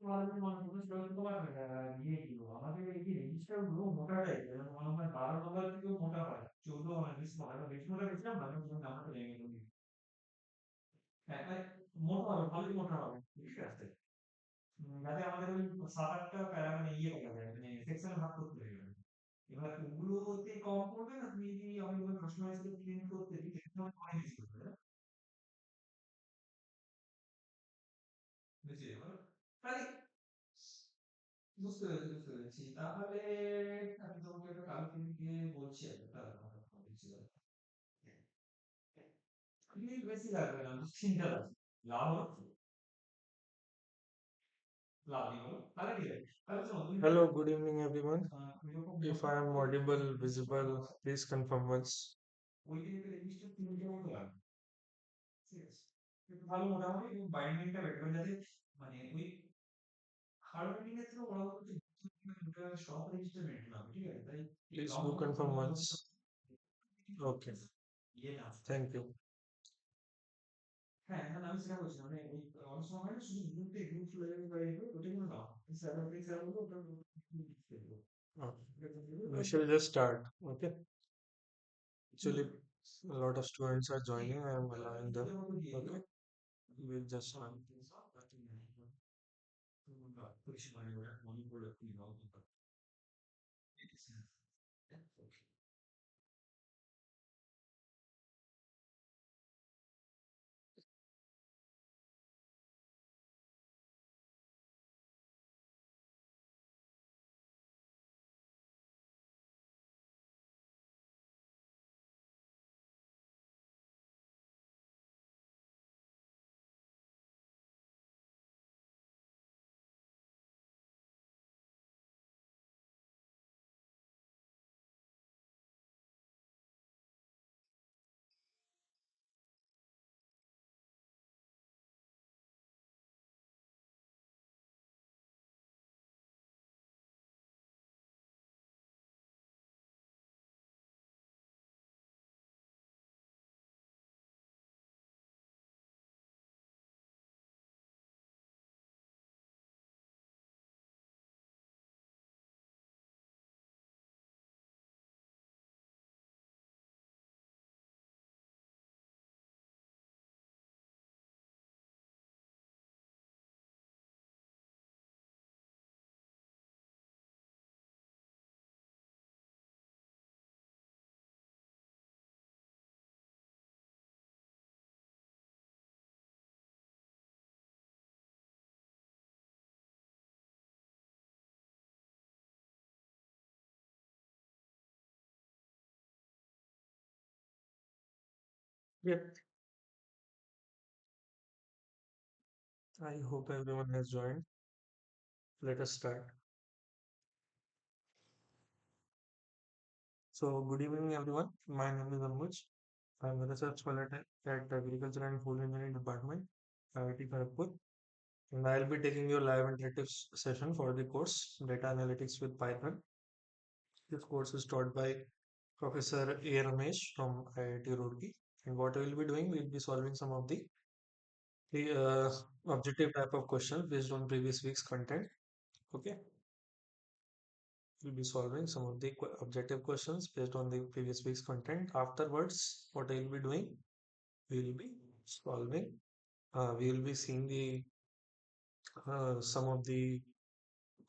আমাদের মনে তোমার ইয়ে কি বলবো, আমাদের এই যে রেজিস্টার গুলো মোটা টাইপের, যেমন মনে হয় 12 নম্বর থেকেও মোটা হয়, 14 মানে বেশি মোটা, বেশি মোটা গেছিলাম না, আমি তোমার নাম্বারটা জেনে গেলাম। হ্যাঁ মানে মোটা হবে, ভালোই মোটা হবে, ঠিক আছে। যাতে আমাদের ওই 7-8টা প্যারা মানে ইয়ে করা যায়, মানে সেকশনে ভাগ করতে হয়ে যাবে। এবার ওগুলোতে কম পড়বে না, তুমি যদি আমি তোমাকে কাস্টমাইজ করে প্রিন্ট করতে দিই, সেক্ষেত্রে আমার অনেক বেশি পড়বে, তাই না? বুঝছি এবার। তাহলে বুঝতে পেরেছি, বুঝতে পেরেছি। তাহলে আমি তোমাকে একটা কালকে গিয়ে বলছি একটা কথা বলছি। মিনিট বেশি লাগবে না, 2-3টা লাগবে। লাভ হলো, লাভ নেই বলো। তাহলে ঠিক আছে। তাহলে শোনো, তুমি Hello, good evening everyone. এরকম If I am audible, visible, please confirm once. ওই টাইপের রেজিস্টার 3টে মতো লাগবে, ঠিক আছে? একটু ভালো মোটামুটি, এবং বাইন্ডিংটা বেটার যাতে মানে ওই হার্ড বাইন্ডিং এর থেকে বড় কথা হচ্ছে সব রেজিস্টার মেনটেন হবে, ঠিক আছে? তাই Please do confirm once. Okay, ইয়ে না, thank you. হ্যাঁ, না আমি সেটা বলছি, মানে ওই অনেক সময় হয় না শুধু গ্রুপে গ্রুপ লেভেল বাইরে ওটা কিন্তু না, স্যার স্যার বলবো ওটা দেখবো। We shall just start. Okay. Actually, a lot of students are joining. I am allowing them. Okay. We'll just start. Yep. I hope everyone has joined. Let us start. So, good evening, everyone. My name is Anuj. I'm a research fellow at the Agriculture and Food Engineering Department, IIT Kharagpur, and I'll be taking your live interactive session for the course Data Analytics with Python. This course is taught by Professor A. Ramesh from IIT Roorkee. And what we'll be doing, we'll be solving some of the objective type of questions based on previous week's content. Okay, we'll be solving some of the objective questions based on the previous week's content. Afterwards, what I'll be doing, we'll be solving. We will be seeing the some of the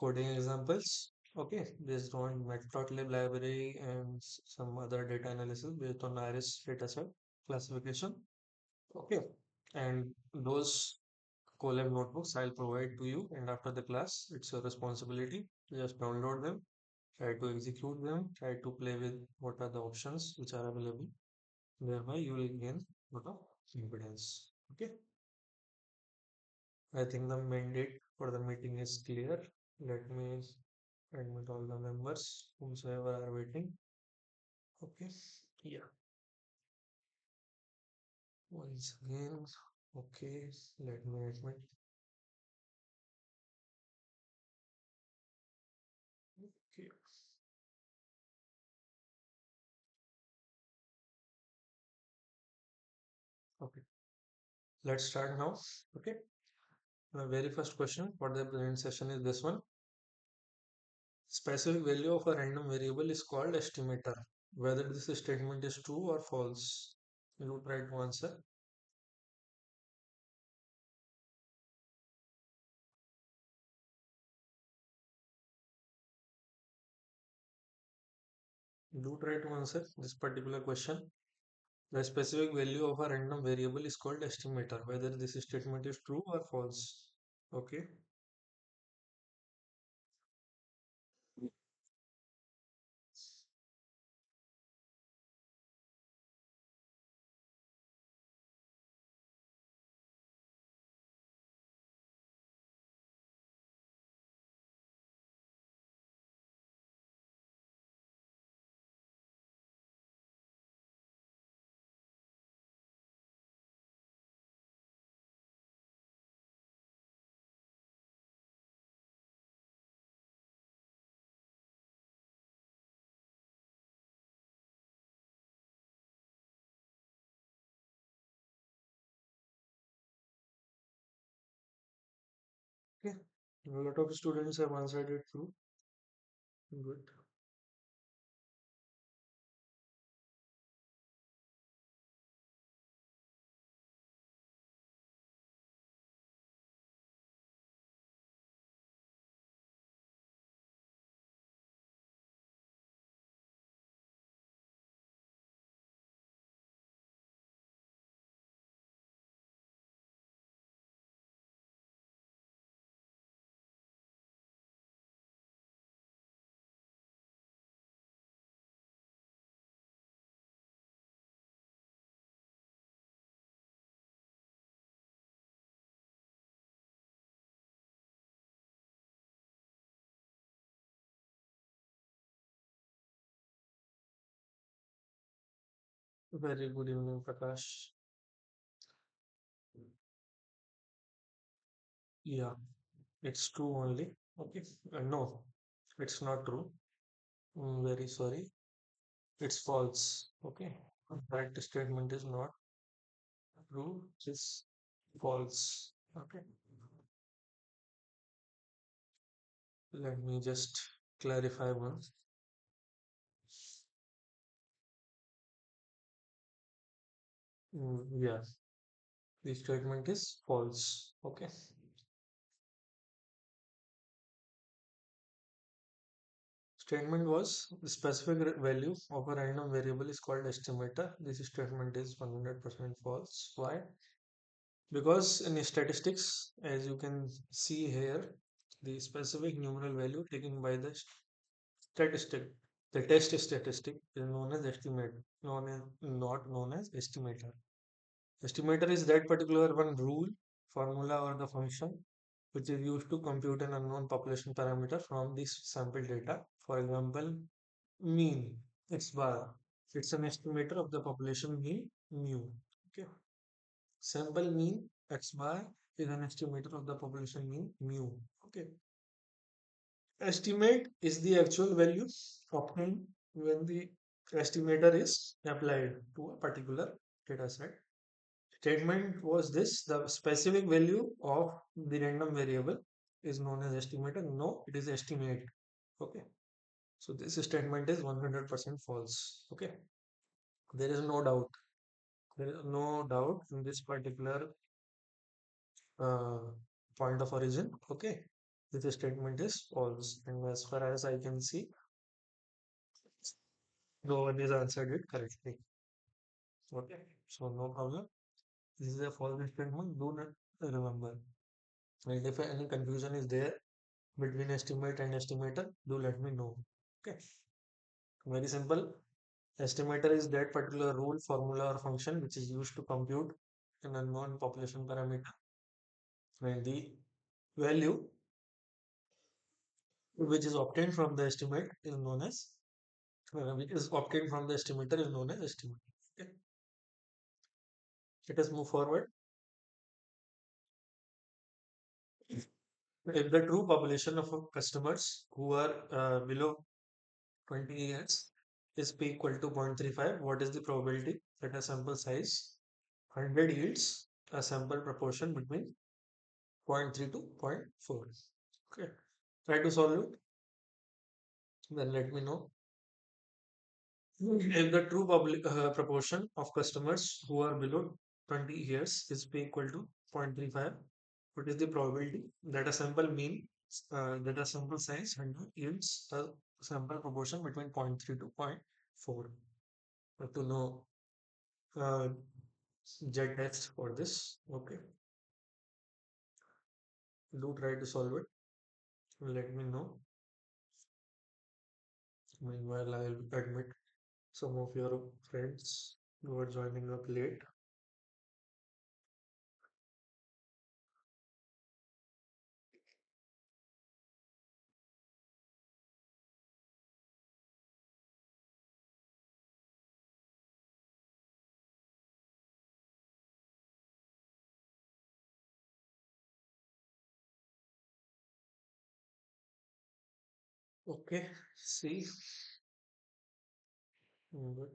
coding examples. Okay, based on matplotlib library and some other data analysis based on iris dataset classification. Okay, and those Colab notebooks I'll provide to you, and after the class, it's your responsibility. Just download them, try to execute them, try to play with what are the options which are available. Thereby, you will gain a lot of confidence. Okay, I think the mandate for the meeting is clear. Let me admit all the members whomsoever are waiting. Okay, yeah, once again, okay, let me admit. Okay, okay, let's start now. Okay. My very first question for the present session is this one. Specific value of a random variable is called estimator. Whether this statement is true or false. You try to answer. Do try to answer this particular question. The specific value of a random variable is called estimator. Whether this statement is true or false. Okay. Okay. A lot of students have answered it true. Good. Very good evening, Prakash. Yeah, it's true only. Okay. No, it's not true. Very sorry. It's false. Okay. That statement is not true. It's false. Okay. Let me just clarify once. Yeah, the statement is false. Okay. Statement was the specific value of a random variable is called estimator. This statement is 100% false. Why? Because in statistics, as you can see here, the specific numeral value taken by the statistic, the test statistic is known as estimate, known as not known as estimator. Estimator is that particular one rule, formula, or the function which is used to compute an unknown population parameter from this sample data. For example, mean x bar. It's an estimator of the population mean mu. Okay. Sample mean x bar is an estimator of the population mean mu. Okay. Estimate is the actual value obtained when the estimator is applied to a particular data set. Statement was this: the specific value of the random variable is known as estimator. No, it is estimate. Okay. So this statement is 100% false. Okay. There is no doubt. There is no doubt in this particular uh, point of origin. Okay. This statement is false. And as far as I can see, no one has answered it correctly. Okay. So no problem. This is a false statement. Do not remember. And if any confusion is there between estimate and estimator, do let me know. Okay. Very simple. Estimator is that particular rule, formula, or function which is used to compute an unknown population parameter. And the value which is obtained from the estimate is known as which is obtained from the estimator is known as estimate. Okay. Let us move forward. If the true population of customers who are below 20 years is p equal to 0.35, what is the probability that a sample size 100 yields a sample proportion between 0.3 to zero point 0.4. Okay. Try to solve it. Then let me know. If the true public proportion of customers who are below 20 years is P equal to 0.35, what is the probability that a sample that a sample size 100 yields a sample proportion between zero point 0.3 to zero point 0.4? To know uh, Z test for this. Okay, do try to solve it. Let me know. Meanwhile, I'll admit some of your friends who are joining up late. Okay, see. Good.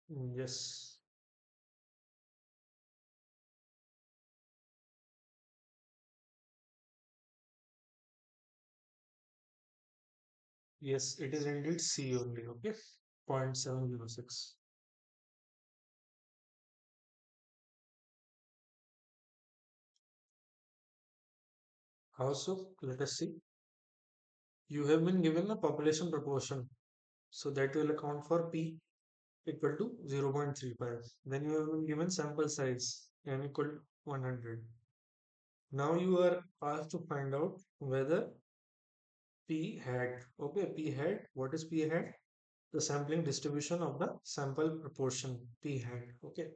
Yes. Yes, it is indeed C only. Okay. 0.706. How so? Let us see. You have been given a population proportion. So that will account for P equal to 0.35. Then you have been given sample size n equal to 100. Now you are asked to find out whether P hat, okay, P hat, what is P hat? The sampling distribution of the sample proportion, P hat, okay.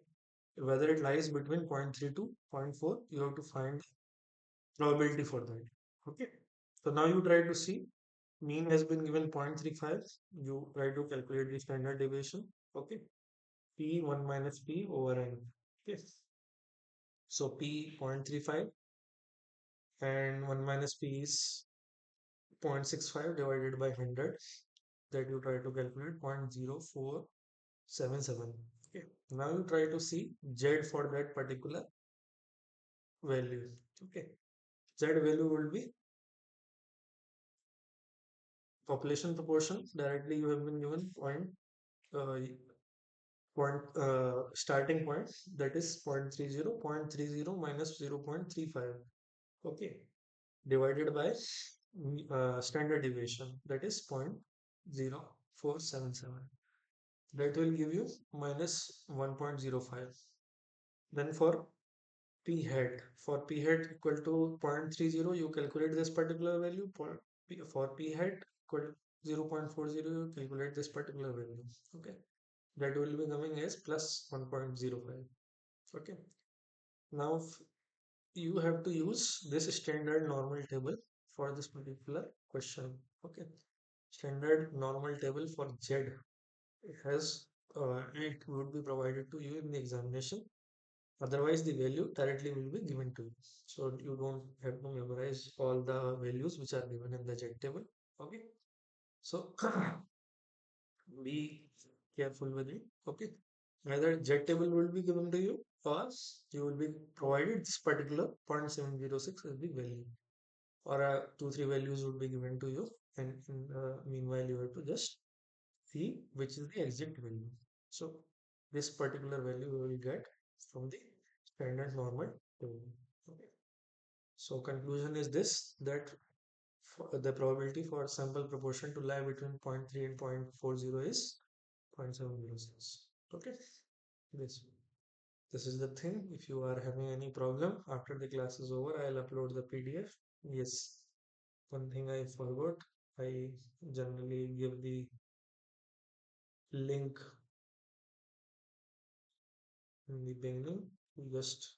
Whether it lies between zero point 0.3 to zero point 0.4, you have to find probability for that, okay. So now you try to see, mean has been given 0.35, you try to calculate the standard deviation, okay. P1 minus P over N, okay. So P 0.35 and 1 minus P is 0.65 divided by 100, that you try to calculate 0.0477. Okay. Now you try to see Z for that particular value. Okay. Z value will be population proportion. Directly you have been given uh, starting point, that is 0.30 minus 0.35. Okay. Divided by standard deviation, that is 0.0477. That will give you minus 1.05. Then for p hat equal to 0.30, you calculate this particular value. For p hat equal to 0.40, you calculate this particular value. Okay, that will be coming as plus 1.05. Okay, now you have to use this standard normal table for this particular question. Okay, standard normal table for Z, it would be provided to you in the examination. Otherwise, the value directly will be given to you. So you don't have to memorize all the values which are given in the jet table. Okay. So be careful with it. Okay. Either jet table will be given to you or you will be provided this particular 0.706 as the value, or 2 3 values would be given to you, and meanwhile you have to just see which is the exact value. So this particular value you will get from the standard normal table. Okay. So conclusion is this, that the probability for sample proportion to lie between zero point 0.3 and 0.40 is 0.706. Okay. This this is the thing. If you are having any problem after the class is over, I'll upload the PDF. Yes, one thing I forgot. I generally give the link in the beginning. You just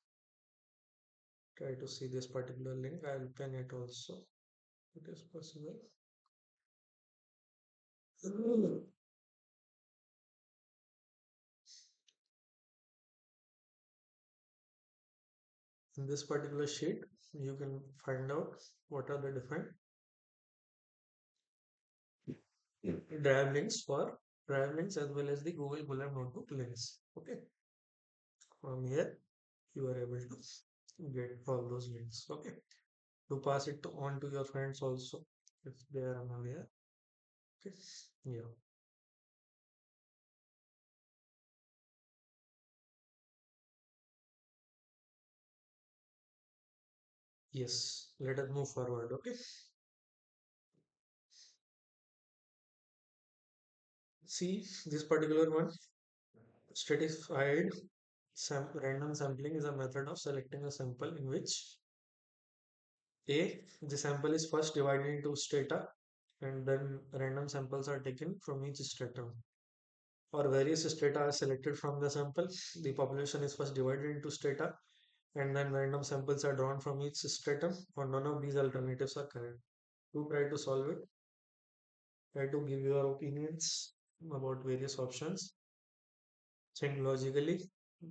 try to see this particular link. I'll pin it also. It is possible. In this particular sheet, you can find out what are the different drive links as well as the Google Colab Notebook links. Okay, from here you are able to get all those links. Okay, to pass it on to your friends also if they are unaware. Okay, yeah, yes. Let us move forward. Okay, see this particular one. Stratified random sampling is a method of selecting a sample in which the sample is first divided into strata and then random samples are taken from each stratum, or various strata are selected from the sample. The population is first divided into strata and then random samples are drawn from each stratum, or none of these alternatives are correct. To try to solve it, try to give your opinions about various options, think logically,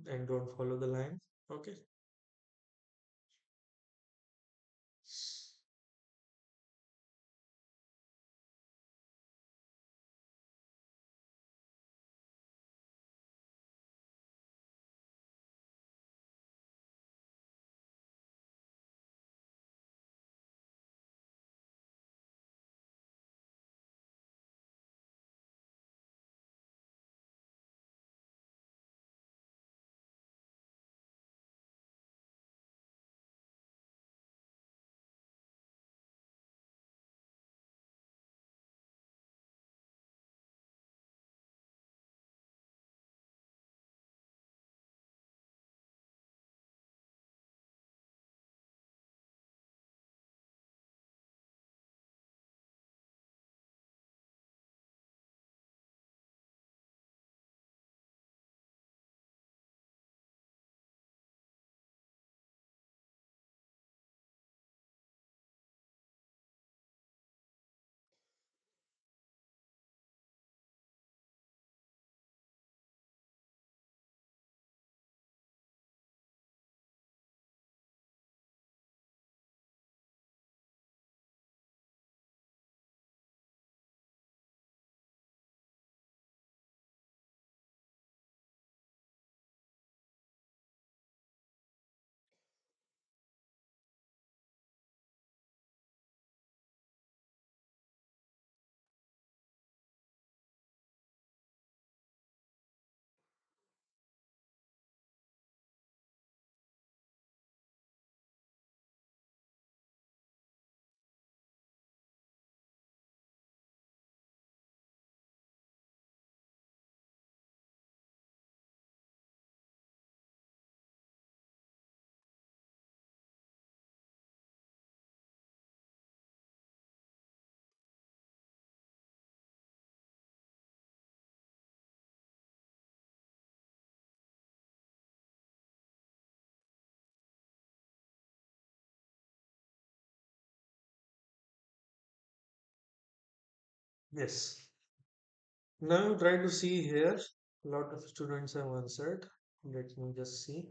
and don't follow the line. Okay. Yes. Now you try to see here. A lot of students have answered. Let me just see.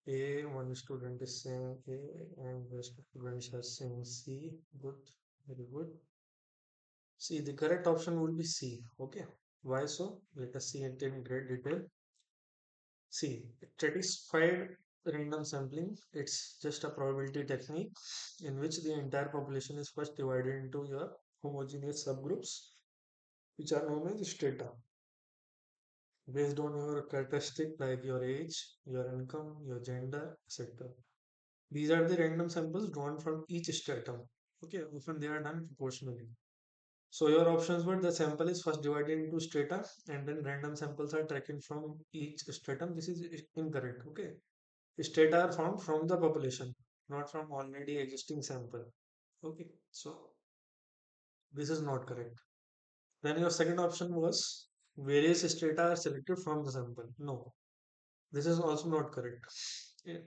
A, one student is saying A, and the students are saying C. Good, very good. See, the correct option will be C. Okay. Why so? Let us see it in great detail. See, stratified random sampling, it's just a probability technique in which the entire population is first divided into your homogeneous subgroups, which are known as strata, based on your characteristic like your age, your income, your gender, etc. These are the random samples drawn from each stratum. Okay, often they are done proportionally. So your options were the sample is first divided into strata and then random samples are taken from each stratum. This is incorrect. Okay. Strata are found from the population, not from already existing sample. Okay. So this is not correct. Then your second option was various strata are selected from the sample. No, this is also not correct.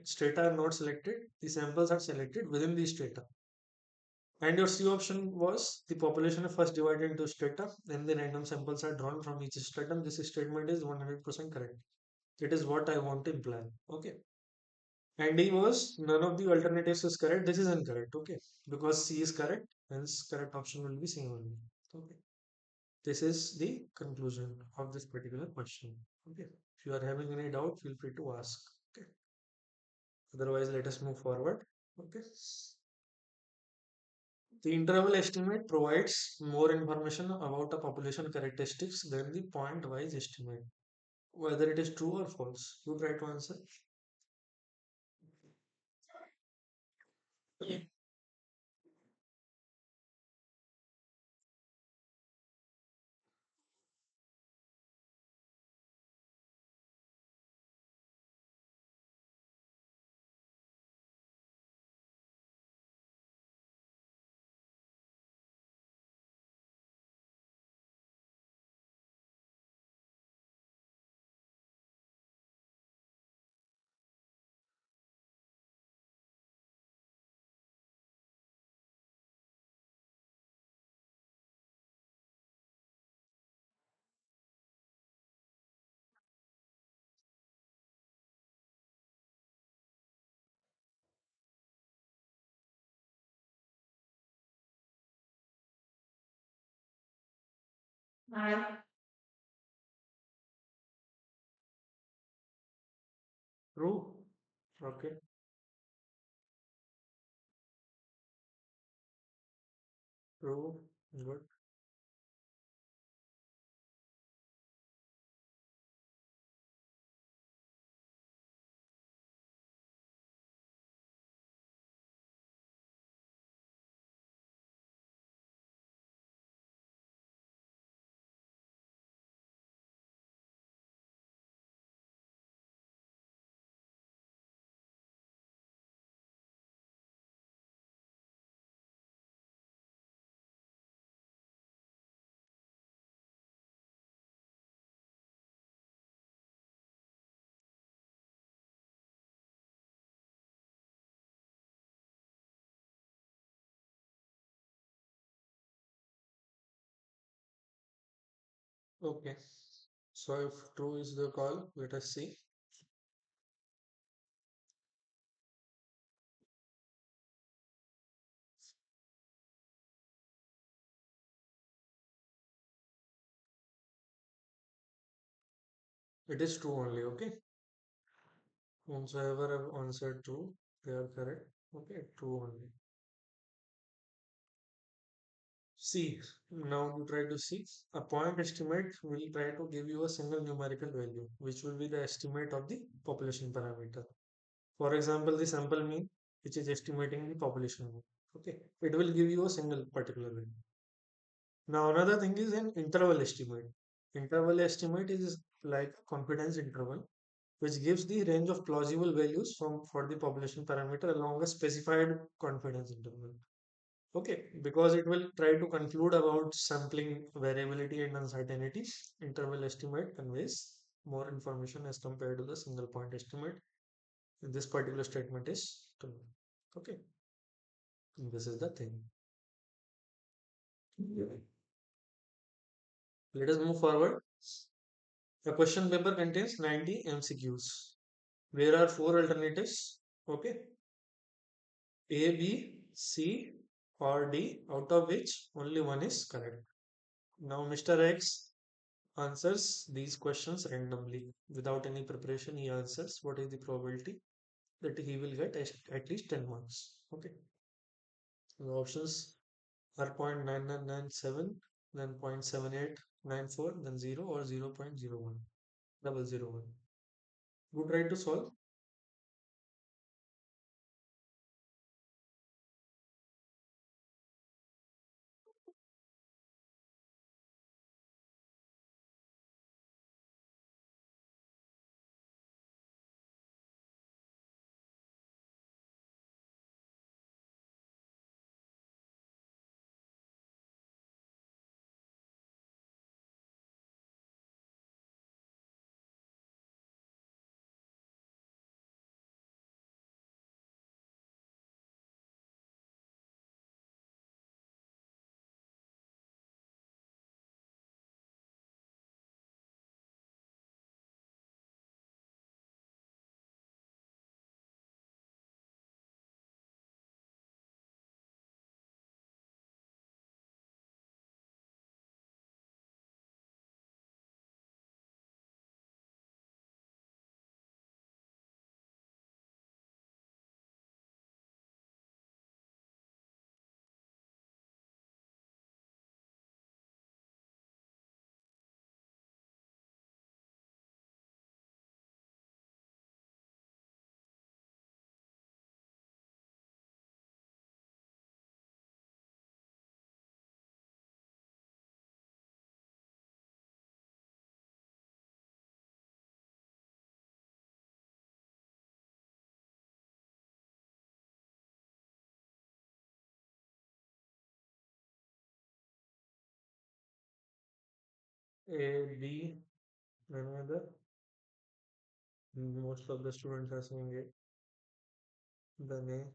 Strata are not selected. The samples are selected within the strata. And your C option was the population is first divided into strata, then the random samples are drawn from each stratum. This statement is 100% correct. It is what I want to imply. Okay. And D was none of the alternatives is correct. This is incorrect. Okay. Because C is correct, hence correct option will be C only. Okay. This is the conclusion of this particular question. Okay. If you are having any doubt, feel free to ask. Okay. Otherwise, let us move forward. Okay. The interval estimate provides more information about a population characteristics than the point-wise estimate, whether it is true or false. You try to answer. True. Okay. True. Good. Okay. So if true is the call, let us see. It is true only. Okay. Whomsoever have answered true, they are correct. Okay. True only. See, now you try to see a point estimate will try to give you a single numerical value, which will be the estimate of the population parameter. For example, the sample mean, which is estimating the population mean. Okay, it will give you a single particular value. Now, another thing is an interval estimate. Interval estimate is like a confidence interval, which gives the range of plausible values from for the population parameter along a specified confidence interval. Okay, because it will try to conclude about sampling variability and uncertainty. Interval estimate conveys more information as compared to the single point estimate. In this particular statement is true. Okay, this is the thing. Let us move forward. The question paper contains 90 MCQs. There are four alternatives. Okay, A, B, C, or D, out of which only one is correct. Now, Mr. X answers these questions randomly without any preparation. He answers what is the probability that he will get at least 10 marks. Okay, the options are 0.9997, then 0.7894, then 0 or 0.01, 001. Who tried to solve? A, B, another. Most of the students are saying it. Then A.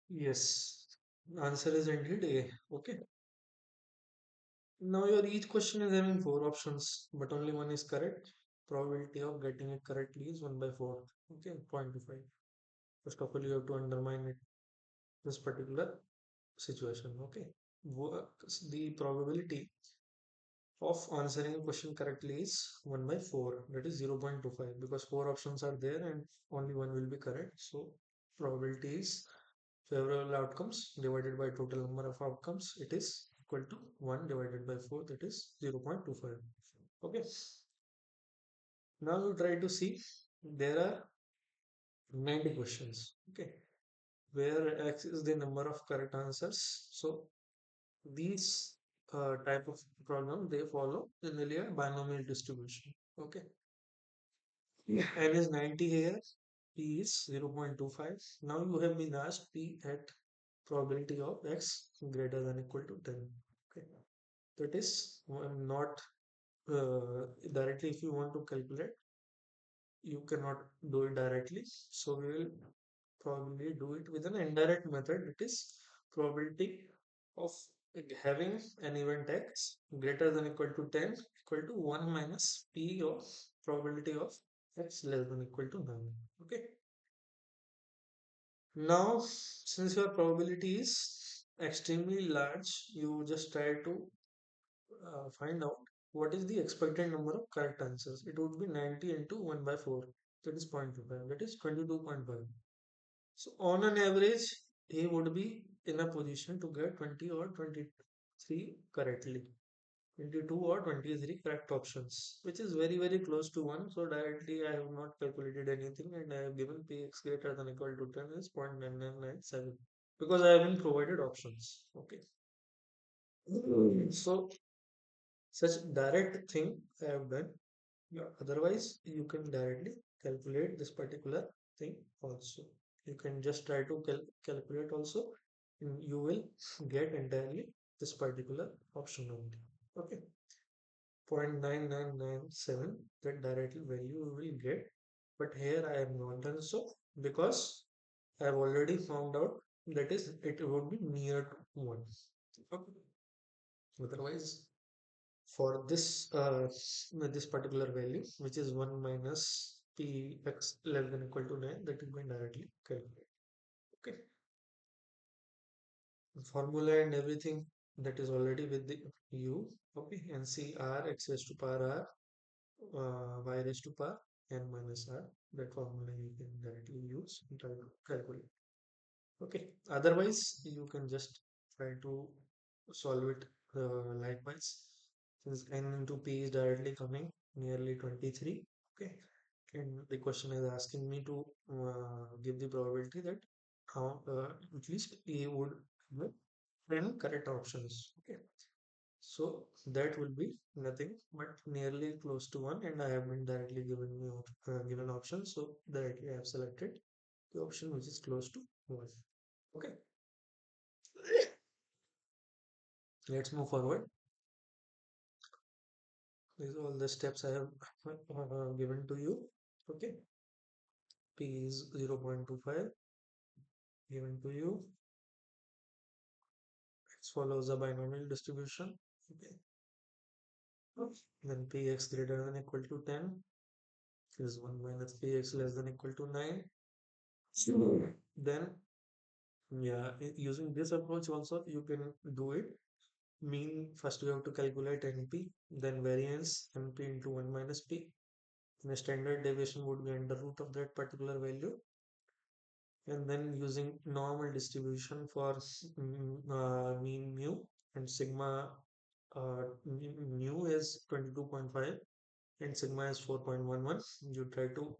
Yes, answer is indeed A. Okay. Now your each question is having four options, but only one is correct. Probability of getting it correctly is 1 by 4. Okay, 0.25. First of all, you have to undermine it, this particular situation. Okay. The probability of answering a question correctly is 1 by 4, that is 0.25, because four options are there and only one will be correct. So probability is favorable outcomes divided by total number of outcomes, it is equal to 1 divided by 4, that is 0.25. Okay, now you try to see, there are 90 questions. Okay, where x is the number of correct answers. So these type of problem, they follow the linear binomial distribution. Okay, n is 90 here, p is 0.25. Now you have been asked p at probability of x greater than equal to 10. Okay, that is not directly. If you want to calculate, you cannot do it directly, so we will probably do it with an indirect method. It is probability of having an event x greater than equal to 10 equal to 1 minus p of probability of x less than equal to 9. Okay, now since your probability is extremely large, you just try to find out what is the expected number of correct answers. It would be 90 into 1 by 4, that is 0.25, that is 22.5. So on an average, he would be in a position to get 20 or 23 correctly. 22 or 23 correct options, which is very, very close to 1. So directly I have not calculated anything and I have given px greater than equal to 10 is 0.9997 because I have been provided options. Okay. So such direct thing I have done. Yeah. Otherwise, you can directly calculate this particular thing also. You can just try to calculate also. You will get entirely this particular option only. Okay. 0.9997 that directly value you will get. But here I have not done so because I have already found out that is it would be near to 1. Okay. Otherwise, for this particular value, which is 1 minus px less than equal to 9, that you can directly calculate. Okay. The formula and everything that is already with the u. Okay. And c r x raised to power r y raised to power n minus r. That formula you can directly use and try to calculate. Okay. Otherwise, you can just try to solve it likewise. Since n into p is directly coming nearly 23. Okay. And the question is asking me to give the probability that how at least A would have 10 correct options. Okay. So that will be nothing but nearly close to 1, and I have been directly given option. So directly I have selected the option which is close to 1. Okay. Let's move forward. These are all the steps I have given to you. Okay. P is 0.25 given to you. X follows a binomial distribution. Okay. Then px greater than equal to 10 is 1 minus px less than equal to 9. Then, yeah, using this approach also you can do it. Mean, first you have to calculate NP, then variance NP into 1 minus p. And the standard deviation would be under root of that particular value. And then using normal distribution for mean mu and sigma mu is 22.5 and sigma is 4.11. You try to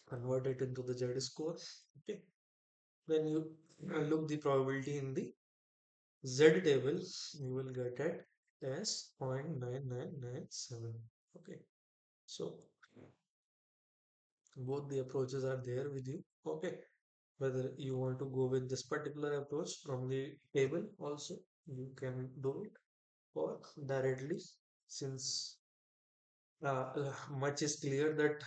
convert it into the Z score. Okay. Then you look the probability in the Z table, you will get it as 0.9997. Okay. So both the approaches are there with you. Okay. Whether you want to go with this particular approach from the table also, you can do it, or directly, since much is clear that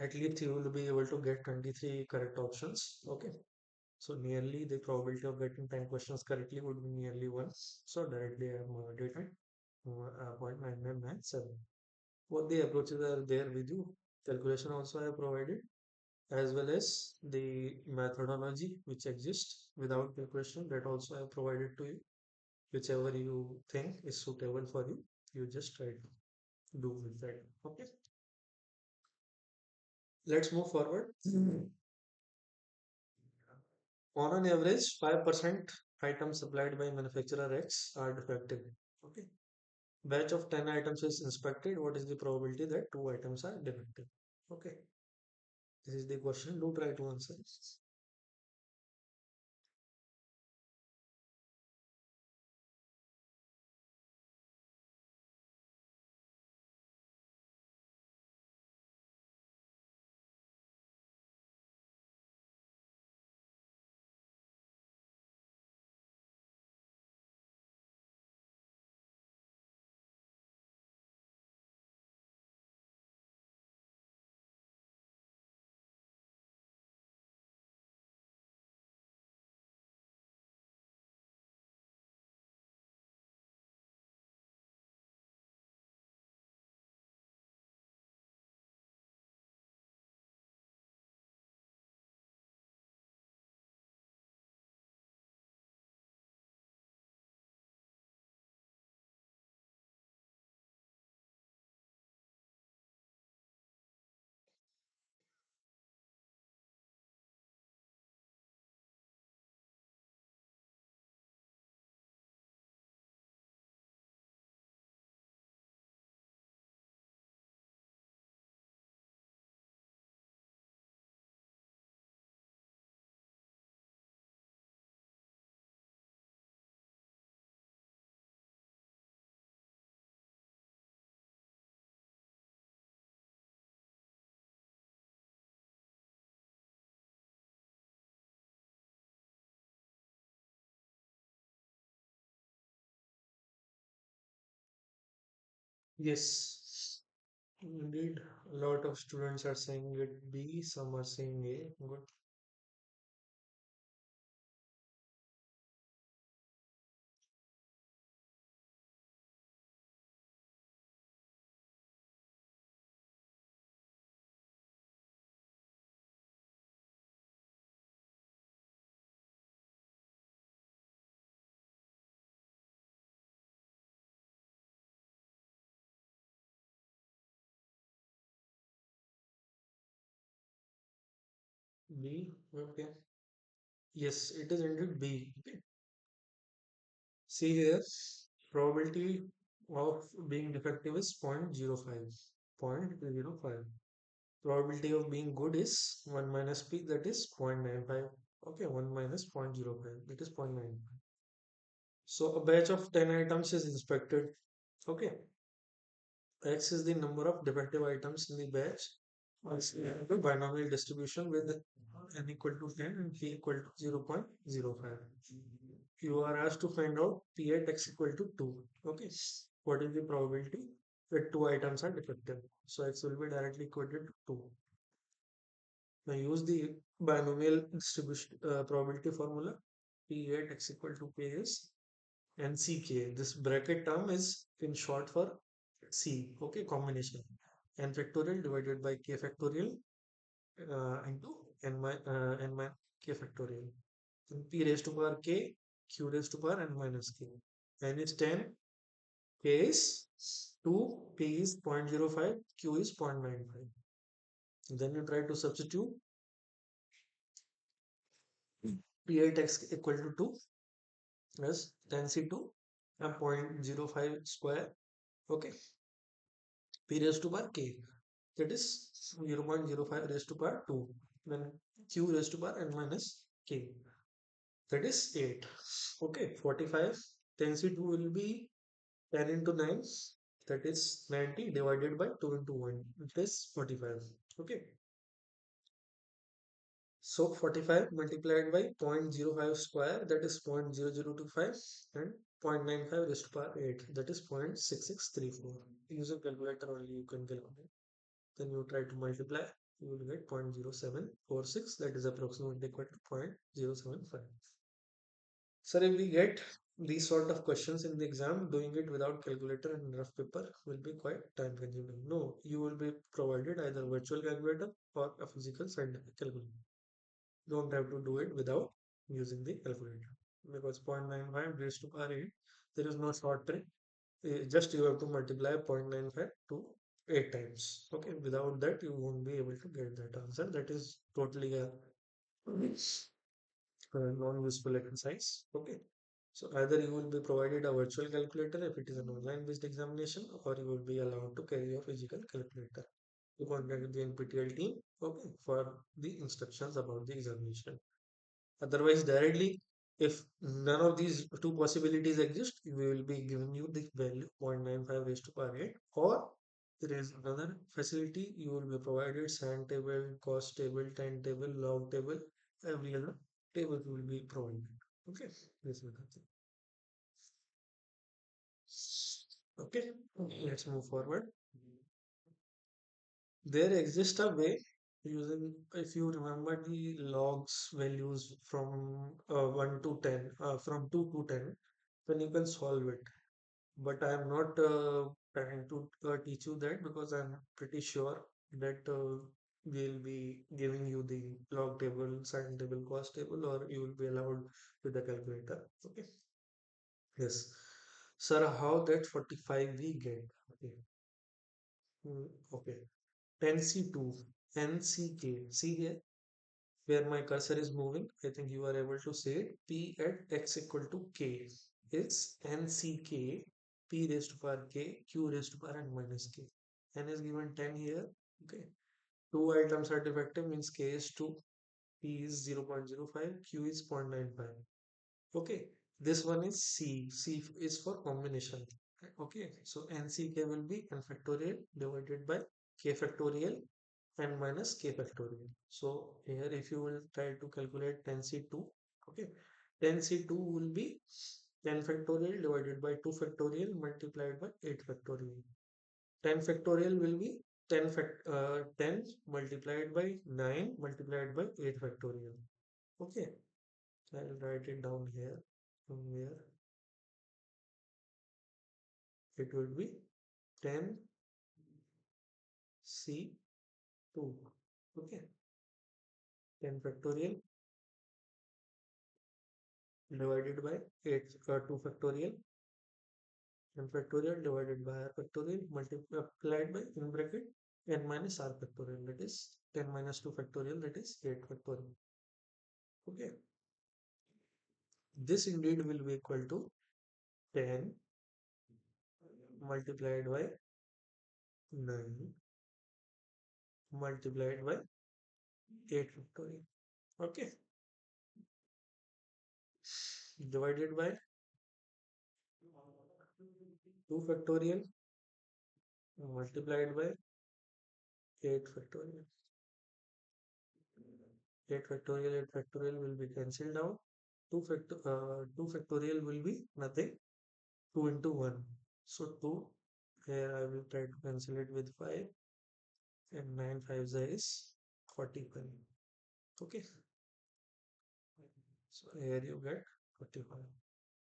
at least you will be able to get 23 correct options. Okay. So nearly the probability of getting 10 questions correctly would be nearly 1. So directly I am dated 0.9997. Both the approaches are there with you. Calculation also I have provided, as well as the methodology which exists without calculation, that also I have provided to you. Whichever you think is suitable for you, you just try to do with that. Okay. Let's move forward. On an average, 5% items supplied by manufacturer X are defective. Okay. Batch of 10 items is inspected. What is the probability that 2 items are defective? Okay. This is the question. Do try to answer. Yes, indeed. A lot of students are saying it B, some are saying A. Good. B, okay. Yes, it is indeed B. Okay. See here, probability of being defective is 0.05. 0.05. Probability of being good is 1 minus P, that is 0.95. Okay, 1 minus 0.05, that is 0.95. So a batch of 10 items is inspected. Okay, X is the number of defective items in the batch. Is a binomial distribution with n equal to 10 and p equal to 0.05. You are asked to find out p at x equal to 2. Okay, what is the probability that two items are defective? So x will be directly equated to 2. Now use the binomial distribution probability formula. P at x equal to k is NCK. This bracket term is in short for C. Okay, combination. N factorial divided by k factorial into n k factorial. And p raised to power k, q raised to power n minus k. N is 10, k is 2, p is 0.05, q is 0.95. Then you try to substitute p at x equal to 2 as 10c2 and 0.05 square. Okay, p raised to power k, that is 0.05 raised to power 2, then q raised to power n minus k, that is 8. Okay, 45, 10c2 will be 10 into 9, that is 90 divided by 2 into 1, it is 45. Okay, so 45 multiplied by 0.05 square, that is 0.0025, and 0.95 raised to power 8, that is 0.6634. Using calculator only you can calculate. Then you try to multiply, you will get 0.0746, that is approximately equal to 0.075. Sir, if we get these sort of questions in the exam, doing it without calculator and rough paper will be quite time consuming. No, you will be provided either virtual calculator or a physical scientific calculator. You don't have to do it without using the calculator, because 0.95 raised to power 8, there is no short trick. Just you have to multiply 0.95 to 8 times. Okay, without that you won't be able to get that answer. That is totally a non-useful exercise. Okay, so either you will be provided a virtual calculator if it is an online based examination, or you will be allowed to carry a physical calculator. You contact the NPTEL team, okay, for the instructions about the examination. Otherwise, directly, if none of these two possibilities exist, we will be giving you the value 0.95 raised to power 8, or there is another facility, you will be provided sand table, cost table, time table, log table, every other table will be provided. Okay, this is the thing. Okay, let's move forward. There exists a way using, if you remember the logs values from 1 to 10, from 2 to 10, then you can solve it. But I am not trying to teach you that, because I'm pretty sure that we'll be giving you the log table, sine table, cost table, or you will be allowed with the calculator. Okay. Yes. Sir, how that 45 we get? Okay. Okay. 10C2, NCK. See here where my cursor is moving. I think you are able to say it. P at x equal to k is NCK, P raised to power k, Q raised to power n minus k. N is given 10 here. Okay. Two items are defective, means k is 2, P is 0.05, Q is 0.95. Okay, this one is C. C is for combination. Okay, so NCK will be n factorial divided by k factorial n minus k factorial. So here if you will try to calculate 10C2, okay, 10C2 will be 10 factorial divided by 2 factorial multiplied by 8 factorial. 10 factorial will be 10 multiplied by 9 multiplied by 8 factorial. Okay, I'll write it down here. From where it will be 10 C2. Okay, 10 factorial divided by 8 2 factorial, n factorial divided by r factorial multiplied by in bracket n minus r factorial, that is 10 minus 2 factorial, that is 8 factorial. Okay, this indeed will be equal to 10 multiplied by 9 multiplied by 8 factorial. Okay, divided by 2 factorial multiplied by 8 factorial. 8 factorial, 8 factorial will be cancelled out. 2 factorial will be nothing. 2 into 1. So 2, here I will try to cancel it with 5, and 9 5s is 41. Okay, so here you get 45.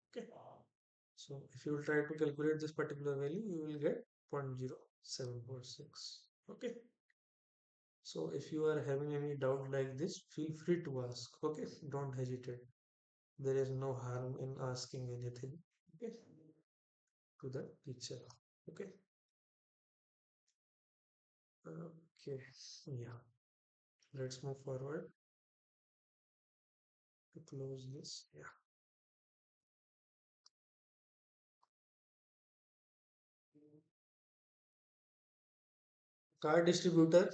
Okay, so if you will try to calculate this particular value, you will get 0.0746. Okay, so if you are having any doubt like this, feel free to ask. Okay, don't hesitate. There is no harm in asking anything. Okay, to the teacher. Okay. Okay. Yeah. Let's move forward to close this. Yeah. Car distributor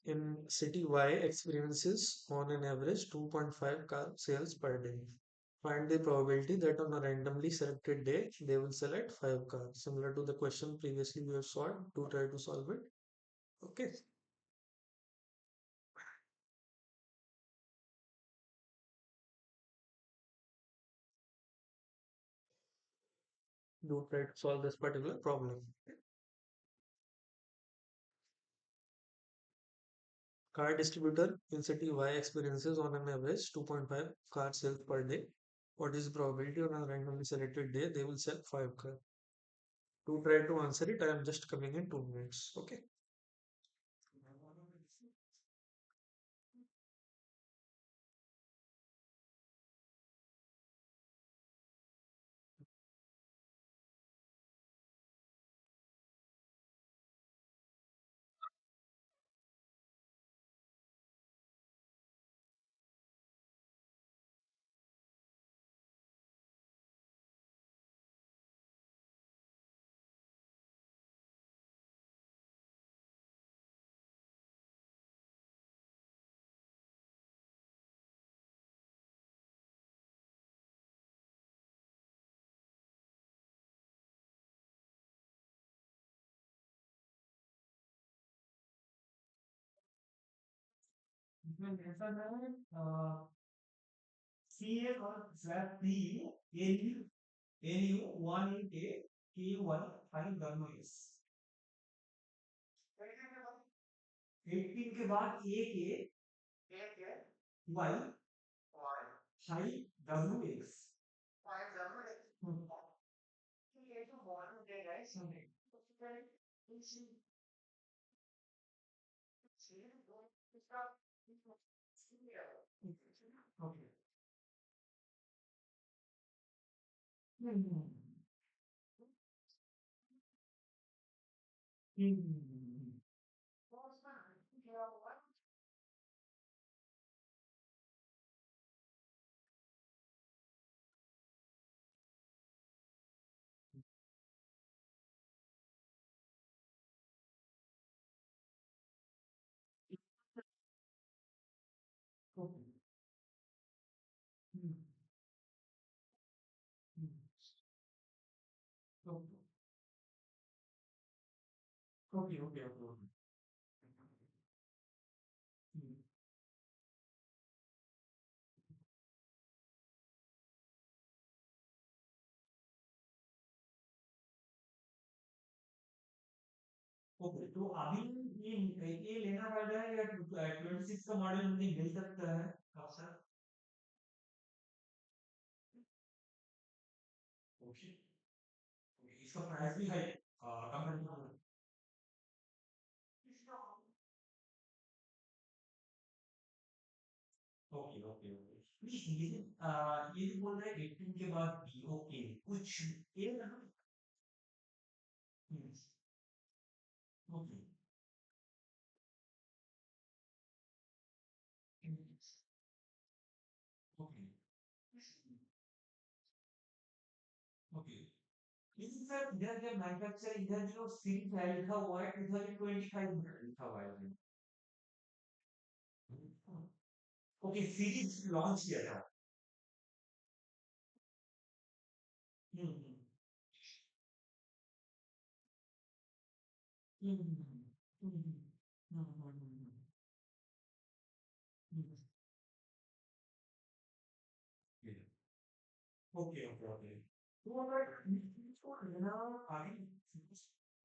in city Y experiences on an average 2.5 car sales per day. Find the probability that on a randomly selected day they will select 5 cars. Similar to the question previously we have solved, to try to solve it. Okay. Do try to solve this particular problem. Car distributor in city Y experiences on an average 2.5 car sales per day. What is the probability on a randomly selected day they will sell 5 cars? To try to answer it, I am just coming in 2 minutes. Okay. CA or flat P NU 1 K1 5 gamma S 18 के बाद A के Y high W X Okay. Okay, okay, okay. Okay तो अभी ये लेना पड़ रहा है या 26 का मॉडल मुझे मिल सकता है अक्सर ओके इसका प्राइस भी है कम करना ओके ओके ओके ये जो बोल रहे हैं 18 के बाद भी ओके कुछ ये ना ओके ओके ओके लेकिन सर इधर जब मैन्युफैक्चर इधर जो सीरीज है लिखा हुआ है 2025 में लिखा हुआ है ओके सीरीज लॉन्च किया था हम्म हम्म हम्म ओके ओके ओके तो अगर इसको लेना आगे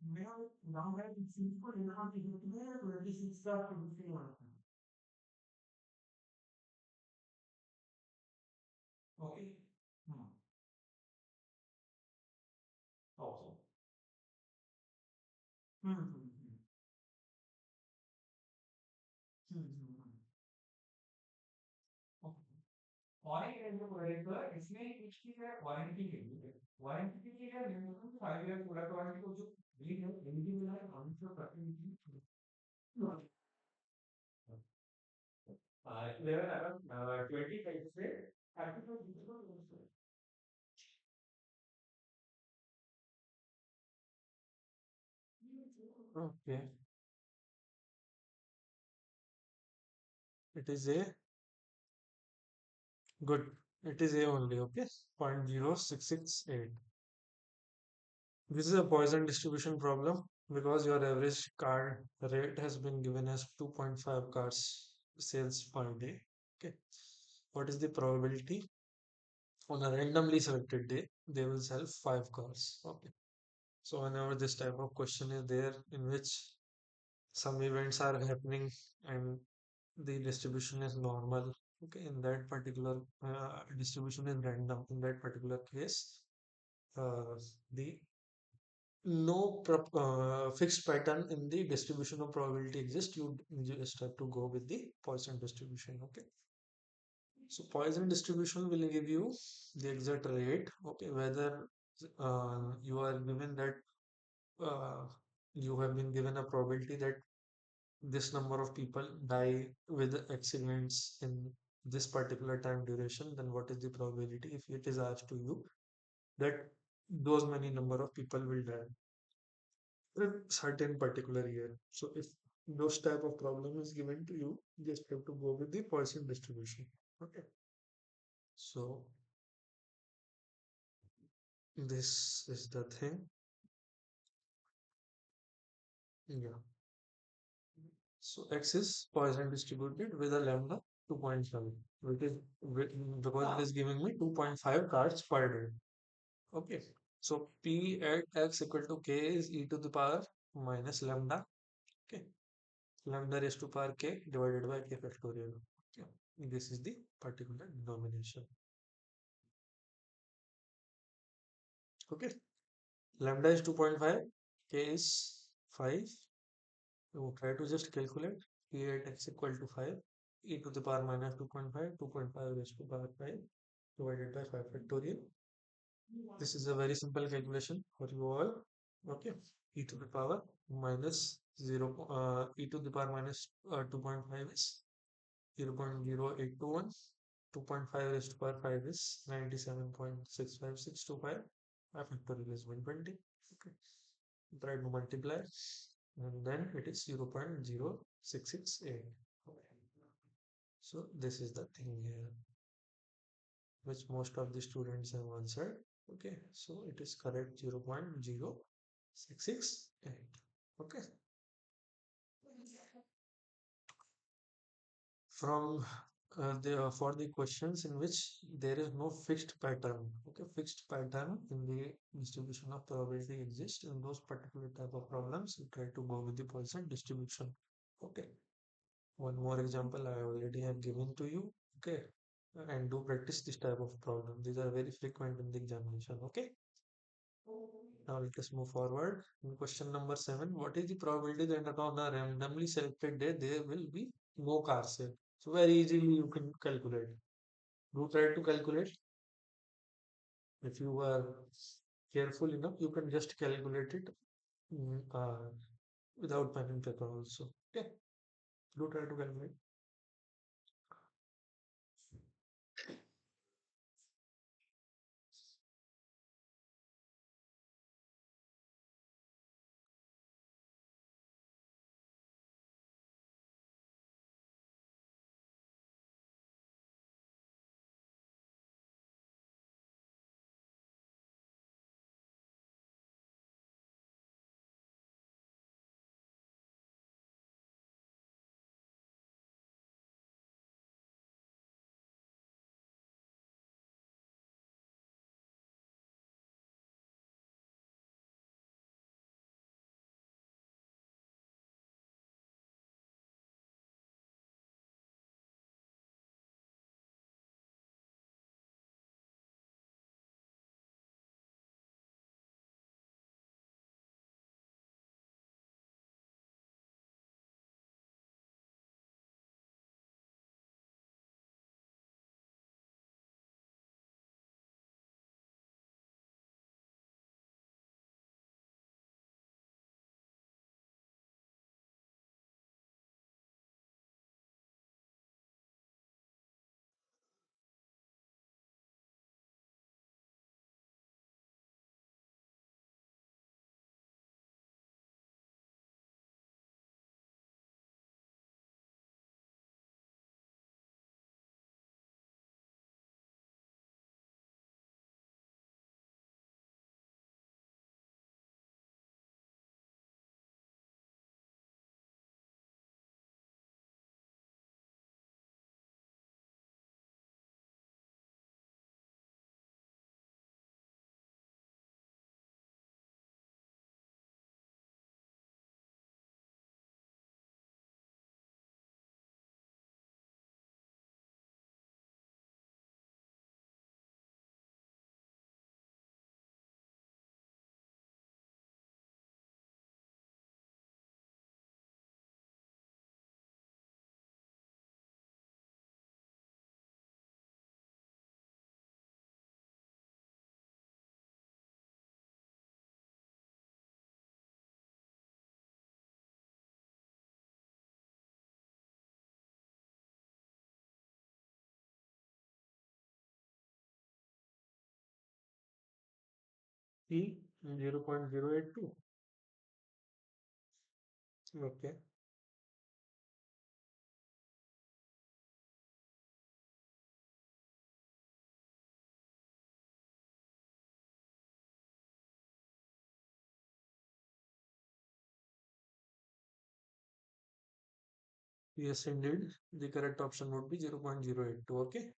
मेरा नाम है सीरीज को लेना चाहिए तुम्हें 26 का प्रोड्यूसर होना ओके हम्म ओके हम्म ओके वारंटी रेंज प्रोडक्ट पर इसमें कुछ की है वारंटी के लिए वारंटी के लिए है मिनिमम 5 ईयर प्रोडक्ट वारंटी को जो बिल है एलईडी मिला है 500% लेवल अगर 25 से 30 okay it is a good it is a only okay 0.0668 this is a Poisson distribution problem because your average card rate has been given as 2.5 cards sales per day okay what is the probability on a randomly selected day they will sell 5 cars okay so whenever this type of question is there in which some events are happening and the distribution is normal okay in that particular distribution is random in that particular case the no fixed pattern in the distribution of probability exists you just have to go with the Poisson distribution okay so Poisson distribution will give you the exact rate okay whether you are given that uh, you have been given a probability that this number of people die with accidents in this particular time duration then what is the probability if it is asked to you that those many number of people will die in a certain particular year so if those type of problem is given to you just have to go with the Poisson distribution okay so this is the thing yeah so x is Poisson distributed with a lambda 2.7 which is because it is giving me 2.5 cards per day okay so p at x equal to k is e to the power minus lambda okay lambda raised to power k divided by k factorial okay this is the particular denomination okay lambda is 2.5 k is 5 so try to just calculate p at x equal to 5 e to the power minus 2.5 2.5 raised to power 5 divided by 5 factorial this is a very simple calculation for you all okay e to the power minus 0 e to the power minus 2.5 is 0.0821 2.5 raised to power 5 is 97.65625 factorial is 120 okay try to multiply and then it is 0.0668 okay. So this is the thing here which most of the students have answered okay so it is correct 0.0668 okay from for the questions in which there is no fixed pattern. Okay, fixed pattern in the distribution of probability exists in those particular type of problems. You try to go with the Poisson distribution. Okay, one more example I already have given to you. Okay, and do practice this type of problem. These are very frequent in the examination. Okay, now let us move forward. In question number 7, what is the probability that on a randomly selected day there will be no car sale? So very easily you can calculate. Do try to calculate. If you are careful enough, you can just calculate it without pen and paper also. Okay, do try to calculate. P 0.082. Okay, yes, indeed. The correct option would be 0.082. Okay,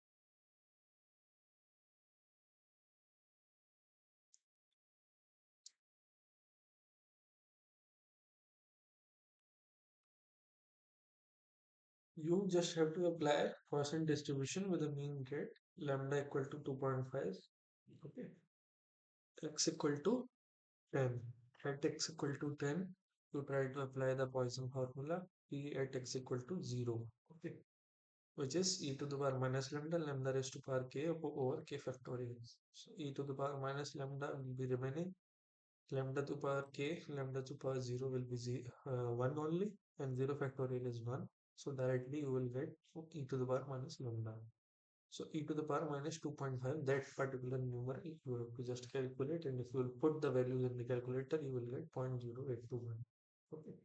you just have to apply Poisson distribution with a mean rate lambda equal to 2.5. Okay, x equal to 10. At x equal to 10, you try to apply the Poisson formula p at x equal to 0. Okay, which is e to the power minus lambda, lambda raised to power k over k factorial. So e to the power minus lambda will be remaining. Lambda to power k, lambda to power 0 will be 1 only, and 0 factorial is 1. So directly you will get e to the power minus lambda. So e to the power minus 2.5, that particular number you have to just calculate, and if you will put the values in the calculator, you will get 0.0821. Okay.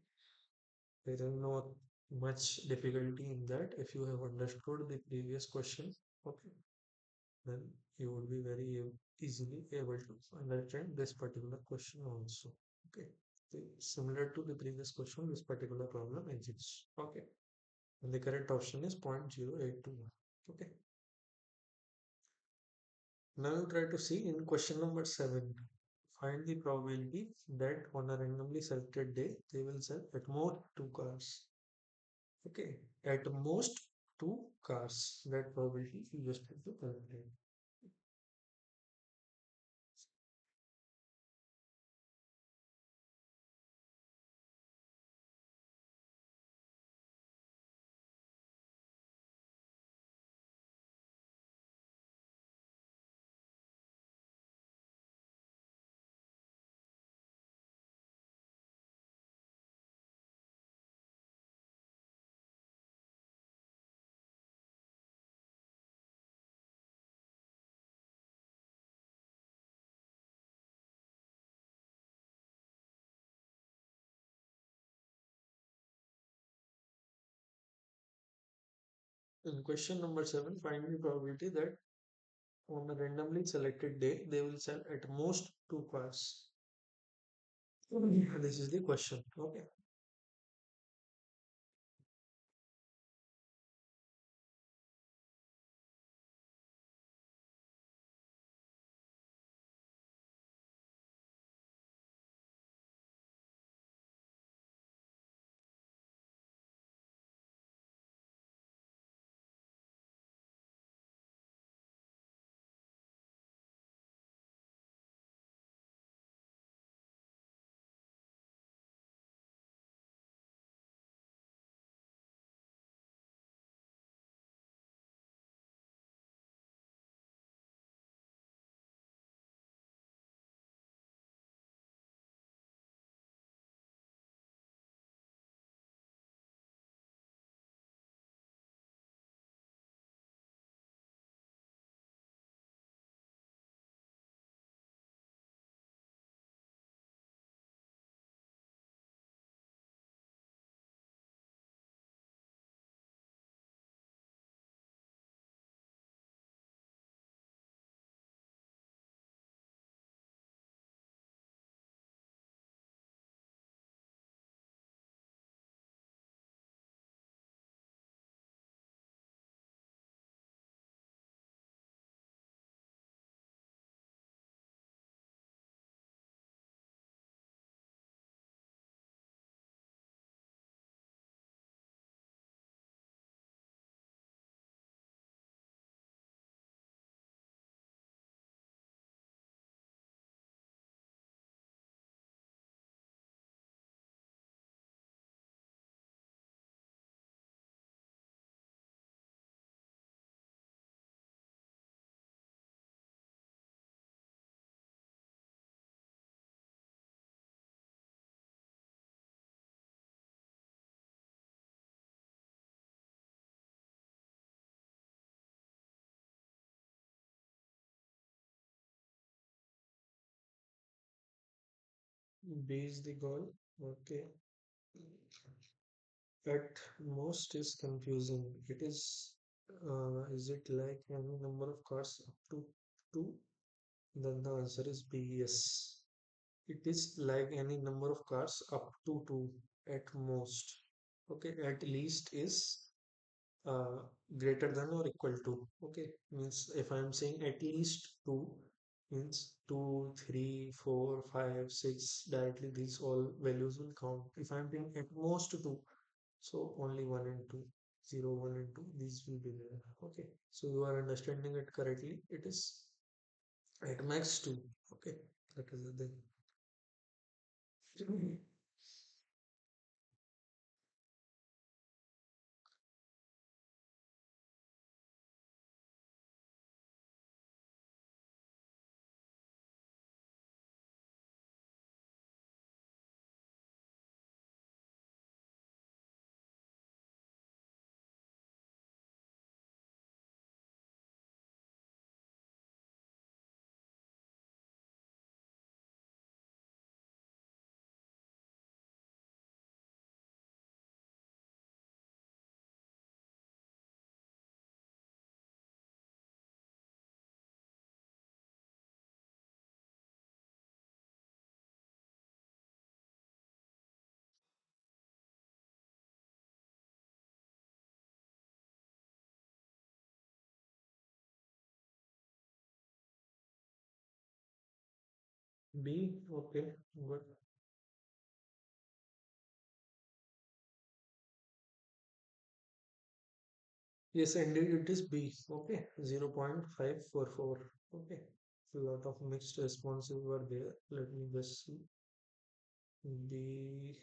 There is no much difficulty in that. If you have understood the previous question, okay, then you will be very easily able to understand this particular question also. Okay. So similar to the previous question, this particular problem exists. Okay. And the correct option is 0.082. Okay. Now you try to see in question number 7. Find the probability that on a randomly selected day they will sell at most two cars. Okay. At most two cars. That probability you just have to calculate. In question number 7, find the probability that on a randomly selected day they will sell at most two cars. This is the question. Okay. B is the goal. Okay. At most is confusing. Is it like any number of cars up to two? Then the answer is B, yes. It is like any number of cars up to two at most. Okay, at least is uh, greater than or equal to. Okay, means if I am saying at least two, means 2, 3, 4, 5, 6, directly these all values will count. If I am saying at most two, so only 1 and 2, 0, 1 and 2, these will be there. Okay, so you are understanding it correctly. It is at max 2. Okay, that is the thing. B, okay, good. Yes, indeed it is B. Okay, 0.544. Okay, a lot of mixed responses were there. Let me just see. B,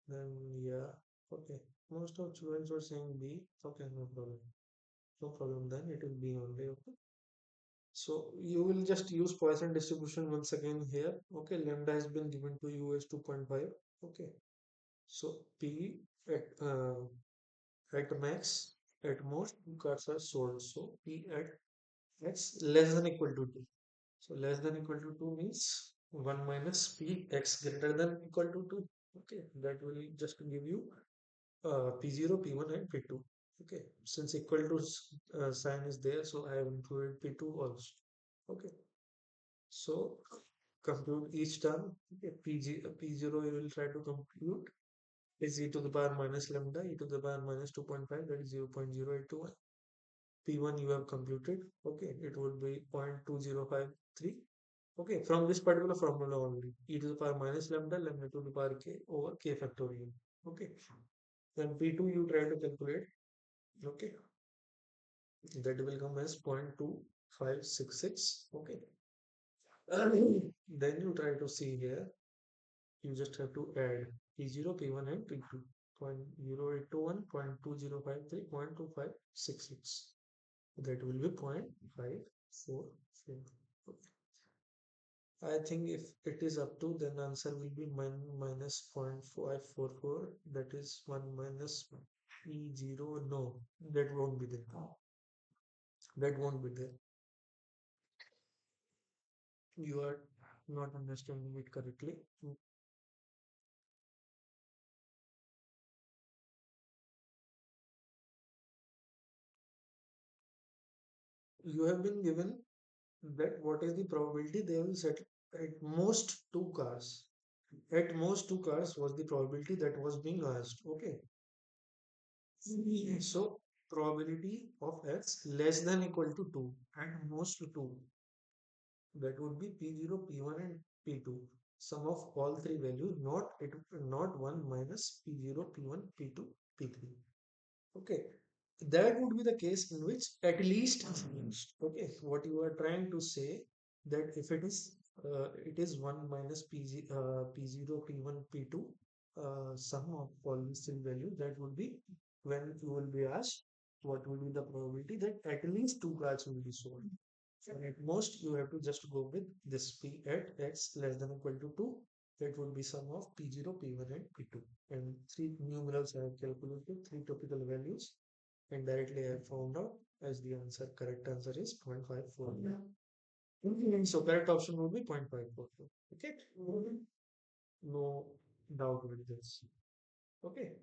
then yeah. Okay, most of students were saying B. Okay, no problem. No problem then. It will be only. Okay. So you will just use Poisson distribution once again here. Okay, lambda has been given to you as 2.5. Okay. So P at max, at most, two cards are sold. So P at x less than equal to 2. So less than equal to 2 means 1 minus P x greater than equal to 2. Okay, that will just give you P0, P1 and P2. Okay, since equal to sign is there, so I have included P2 also. Okay, so compute each term. Okay, P0 you will try to compute is e to the power minus lambda, e to the power minus 2.5, that is 0.0821. P1 you have computed. Okay, it would be 0.2053. Okay, from this particular formula only, e to the power minus lambda, lambda to the power k over k factorial. Okay, then P2 you try to calculate. Okay, that will come as 0.2566. Okay, then you try to see here, you just have to add P0, P1 and P2. 0.0821, 0.2053, 0.2566. That will be 0.544. I think if it is up to, then answer will be minus 0.544. That is 1 minus E0. No, that won't be there. That won't be there. You are not understanding it correctly. You have been given that what is the probability they will set at most two cars. At most two cars was the probability that was being asked. Okay. So probability of x less than equal to 2 at most 2, that would be P0, P1 and P2. Sum of all three values, not 1 minus P0, P1, P2, P3. Okay. That would be the case in which at least okay, what you are trying to say, that if it is 1 minus P0, P1, P2, sum of all these three values, that would be when you will be asked what will be the probability that at least two cards will be sold. And at most you have to just go with this P at x less than equal to 2. That would be sum of P0, P1 and P2. And three numerals I have calculated, three topical values, and directly I found out as the answer. Correct answer is 0.54. So correct option would be 0.544. Okay. No doubt with this. Okay.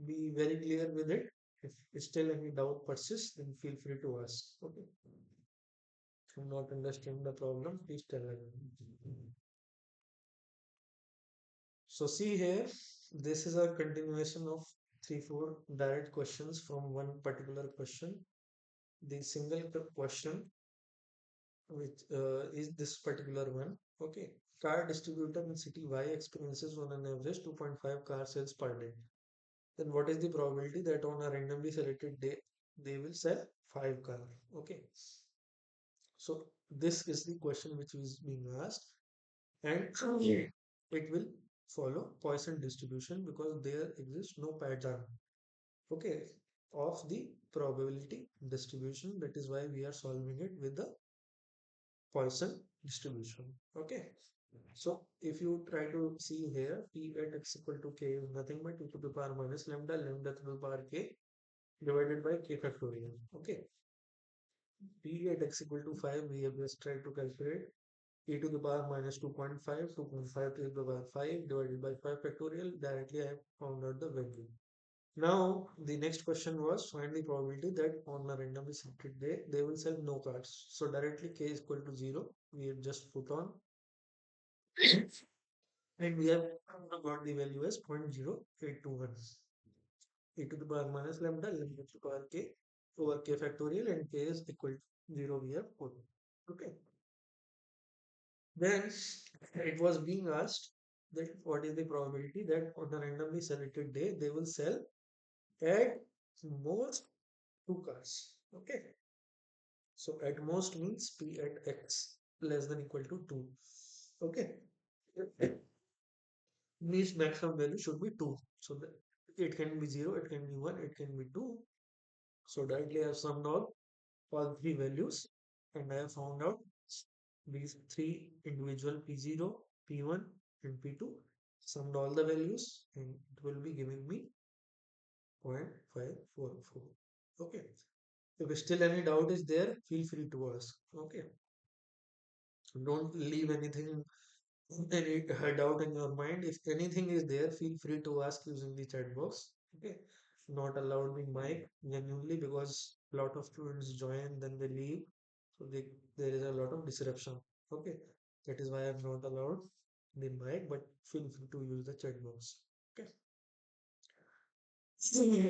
Be very clear with it. If still any doubt persists, then feel free to ask. Okay. If you not understand the problem, please tell us. So see here, this is a continuation of 3-4 direct questions from one particular question. The single question, which is this particular one. Okay, car distributor in city Y experiences on an average 2.5 car sales per day. Then what is the probability that on a randomly selected day they will sell 5 car? Okay, so this is the question which is being asked, and it will follow Poisson distribution because there exists no pattern. Okay, of the probability distribution. That is why we are solving it with the Poisson distribution. Okay. So if you try to see here, P at x equal to k is nothing but e to the power minus lambda, lambda to the power k divided by k factorial. Okay. P at x equal to 5, we have just tried to calculate e to the power minus 2.5, 2.5 to the power 5 divided by 5 factorial. Directly I have found out the value. Now, the next question was find the probability that on a randomly selected day they will sell no cards. So directly k is equal to 0. We have just put on and we have got the value as 0.0821. E to the power minus lambda, lambda to the power k over k factorial, and k is equal to 0 we have put. Okay. Then it was being asked that what is the probability that on a randomly selected day they will sell at most two cars. Okay. So at most means P at X less than equal to 2. Okay. Means maximum value should be 2. So it can be 0, it can be 1, it can be 2. So directly I have summed all three values and I have found out these three individual P0, P1 and P2. Summed all the values and it will be giving me 0.544. Okay. If still any doubt is there, feel free to ask. Okay. Don't leave anything, any doubt in your mind. If anything is there, feel free to ask using the chat box. Okay. Not allowed the mic genuinely because a lot of students join, then they leave. So there is a lot of disruption. Okay. That is why I'm not allowed the mic, but feel free to use the chat box. Okay.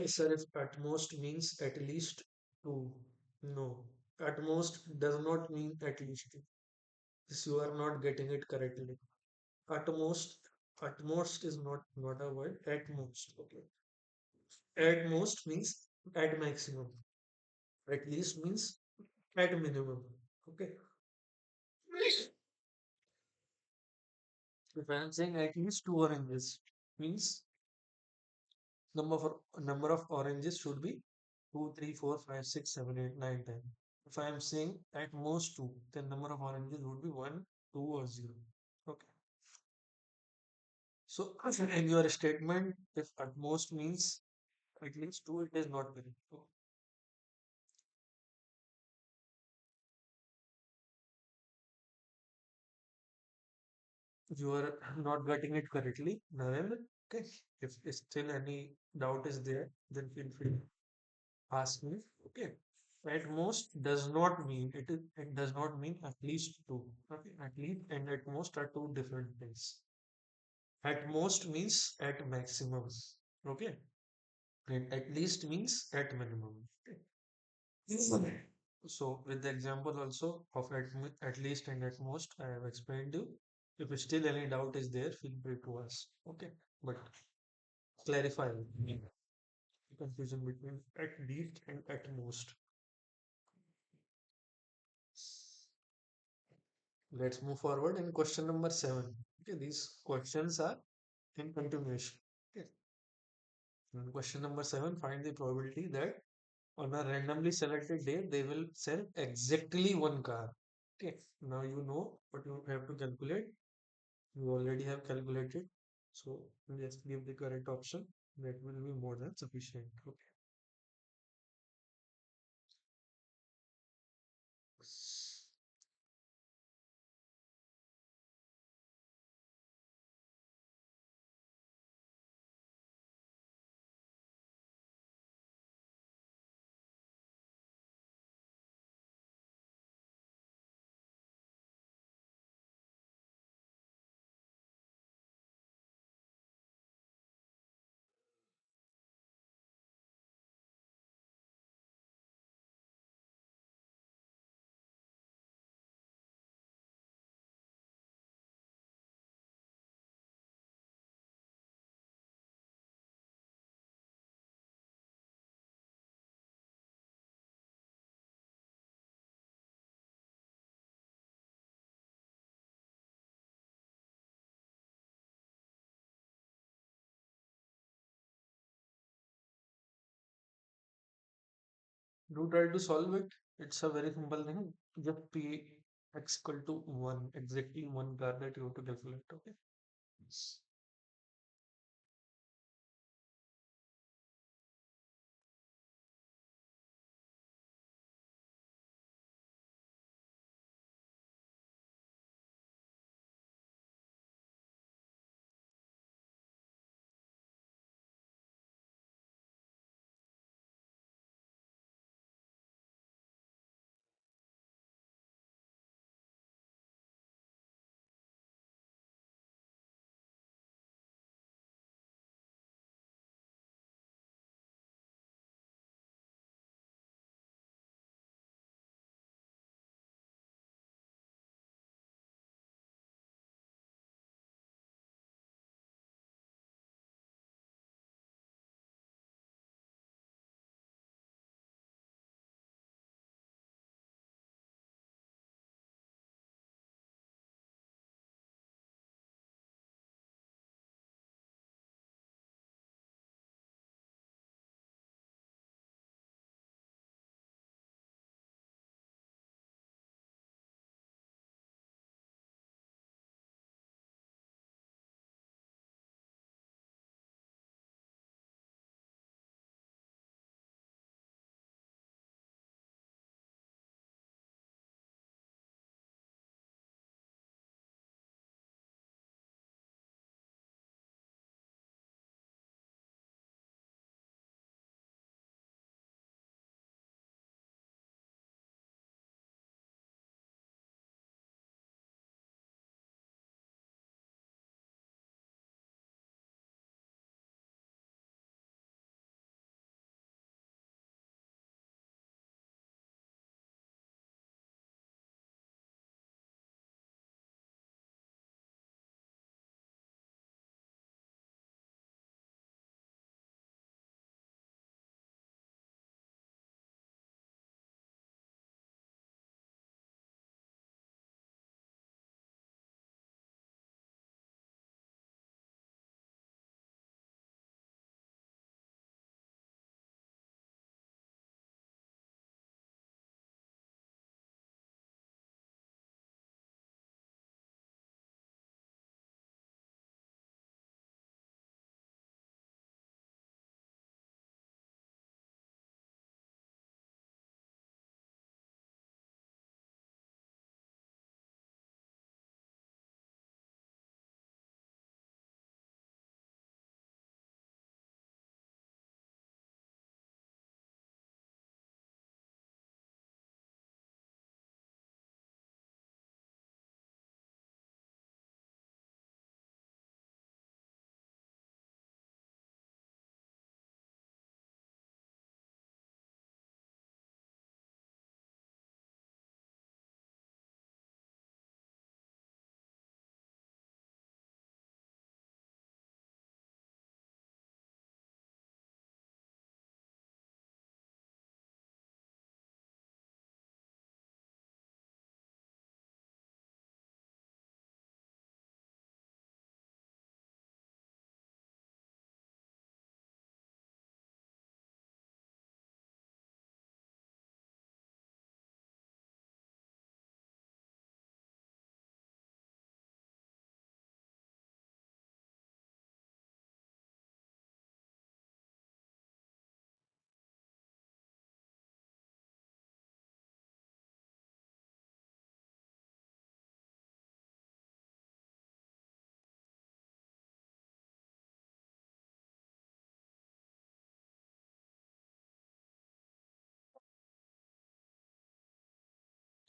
Sir, if at most means at least two. No. At most does not mean at least. This you are not getting it correctly. At most, at most is not a word. At most. Okay. At most means at maximum. At least means at minimum. Okay. If I am saying at least two oranges, means number of oranges should be 2, 3, 4, 5, 6, 7, 8, 9, 10. If I am saying at most two, then number of oranges would be 1, 2 or 0. Okay. So in your statement, if at most means at least two, it is not correct. So you are not getting it correctly, Narendra. Okay. If still any doubt is there, then feel free to ask me. Okay. At most does not mean it does not mean at least two. Okay. At least and at most are two different things. At most means at maximum. Okay. And at least means at minimum. Okay. So with the example also of at least and at most, I have explained you. If still any doubt is there, feel free to ask. Okay. But clarify the confusion between at least and at most. Let's move forward in question number 7. Okay, these questions are in continuation. Okay. In question number 7, find the probability that on a randomly selected day they will sell exactly one car. Okay, now you know what you have to calculate. You already have calculated. So just give the correct option. That will be more than sufficient. Okay. Do try to solve it. It's a very simple thing. Just p x equal to 1, exactly one car that you have to calculate. Okay.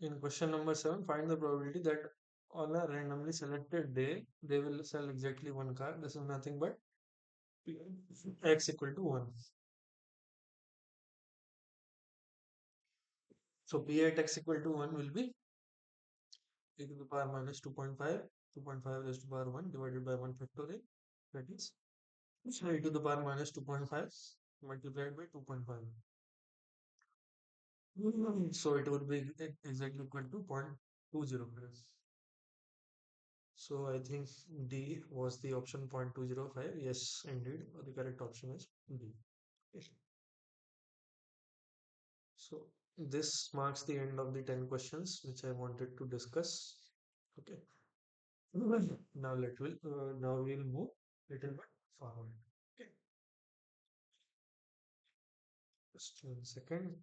in question number 7, find the probability that on a randomly selected day, they will sell exactly one car. This is nothing but x equal to 1. So P at x equal to 1 will be e to the power minus 2.5, 2.5 raised to the power 1 divided by 1 factorial. That is e to the power minus 2.5 multiplied by 2.5. So it would be exactly equal to 0.205. So I think D was the option 0.205. Yes, indeed, the correct option is D. Yes. So this marks the end of the 10 questions which I wanted to discuss. Okay. Now we'll move little bit forward. Okay. Just 1 second.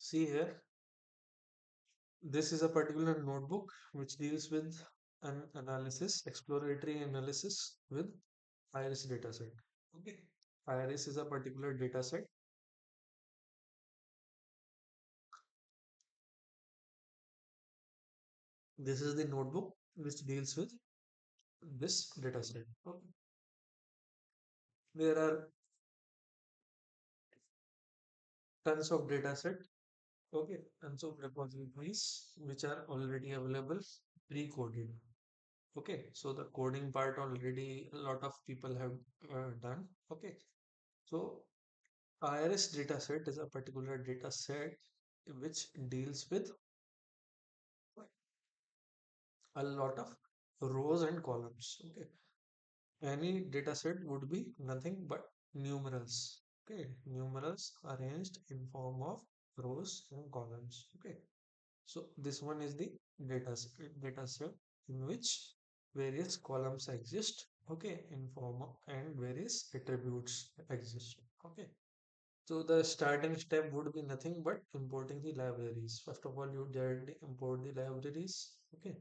See here, this is a particular notebook which deals with an analysis, exploratory analysis with iris dataset. Okay. Iris is a particular dataset. This is the notebook which deals with this dataset. Okay. There are tons of dataset. Okay, tons of repositories which are already available pre-coded. Okay, so the coding part already a lot of people have done. Okay, so IRS dataset is a particular dataset which deals with a lot of rows and columns. Okay, any dataset would be nothing but numerals. Okay, numerals arranged in form of rows and columns. Okay, so this one is the data set in which various columns exist. Okay, in form of and various attributes exist. Okay, so the starting step would be nothing but importing the libraries. First of all, you directly import the libraries. Okay,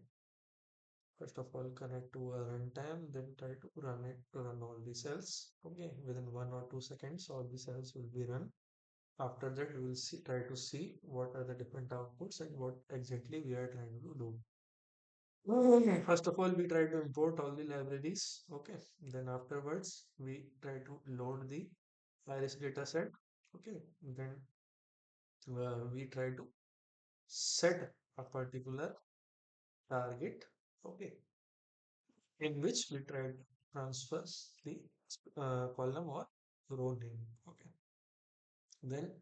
first of all, connect to a runtime, then try to run it to run all the cells. Okay, within 1 or 2 seconds, all the cells will be run. After that, we will try to see what are the different outputs and what exactly we are trying to do. Okay. First of all, we try to import all the libraries. Okay. Then afterwards, we try to load the Iris dataset. Okay. Then we try to set a particular target. Okay. In which we try to transfer the column or row name. Okay. Then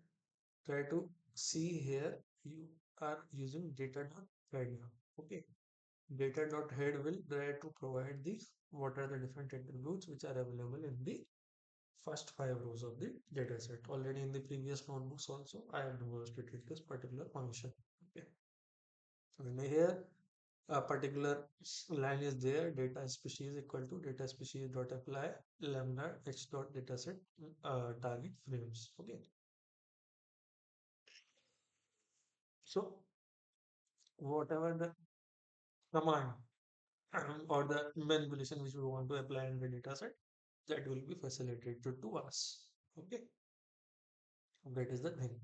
try to see here you are using data.head now. Okay. Data.head will try to provide the what are the different attributes which are available in the first 5 rows of the dataset. Already in the previous notebooks also I have demonstrated this particular function. Okay. And here a particular line is there, data species equal to data species dot apply lambda h dot dataset target frames. Okay. So whatever the command or the manipulation which we want to apply in the dataset, that will be facilitated to us. Okay, that is the thing.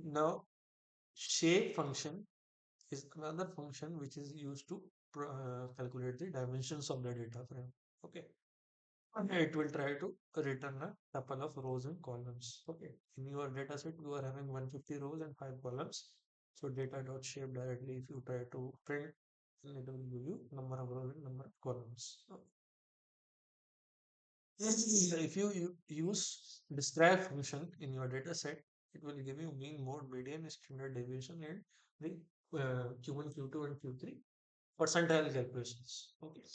Now, shape function is another function which is used to calculate the dimensions of the data frame. Okay, and it will try to return a couple of rows and columns. Okay, in your data set, you are having 150 rows and 5 columns. So data dot shape directly, if you try to print, it will give you number of rows and number of columns. If you use describe function in your data set, it will give you mean, mode, median, standard deviation, and the Q1, Q2, and Q3 percentile calculations. Okay.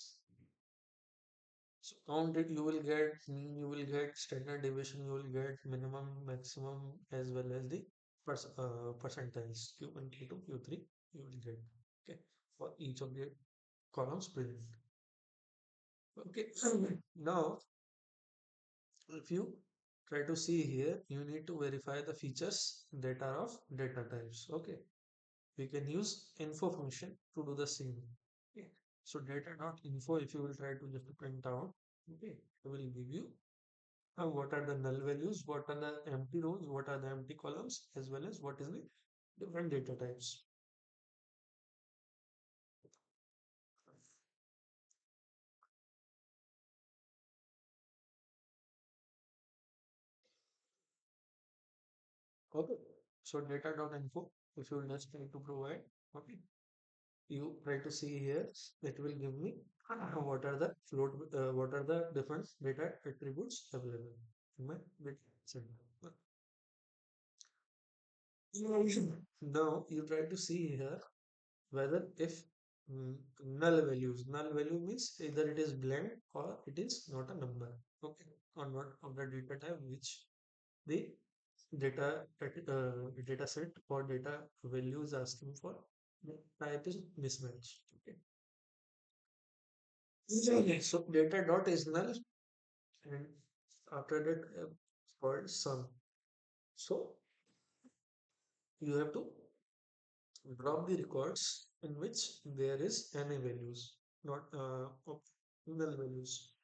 So count it, you will get mean, you will get standard deviation, you will get minimum, maximum, as well as the percentiles Q1, Q2, Q3. You will get okay for each of the columns present. Okay. Now if you try to see here, you need to verify the features that are of data types. Okay. we can use info function to do the same. Okay. So data dot info, if you will try to just print out, okay, it will give you what are the null values, what are the empty rows, what are the empty columns, as well as what is the different data types. Okay. So data dot info, if you will just try to provide, okay, you try to see here, it will give me what are the different data attributes available in my data center. Now you try to see here whether if mm, null value means either it is blank or it is not a number, okay, or not of the data type which the data set or data value is asking for. The type is mismatch. Okay. Okay. So data dot is null, and after that called sum. So you have to drop the records in which there is any values, not of null values.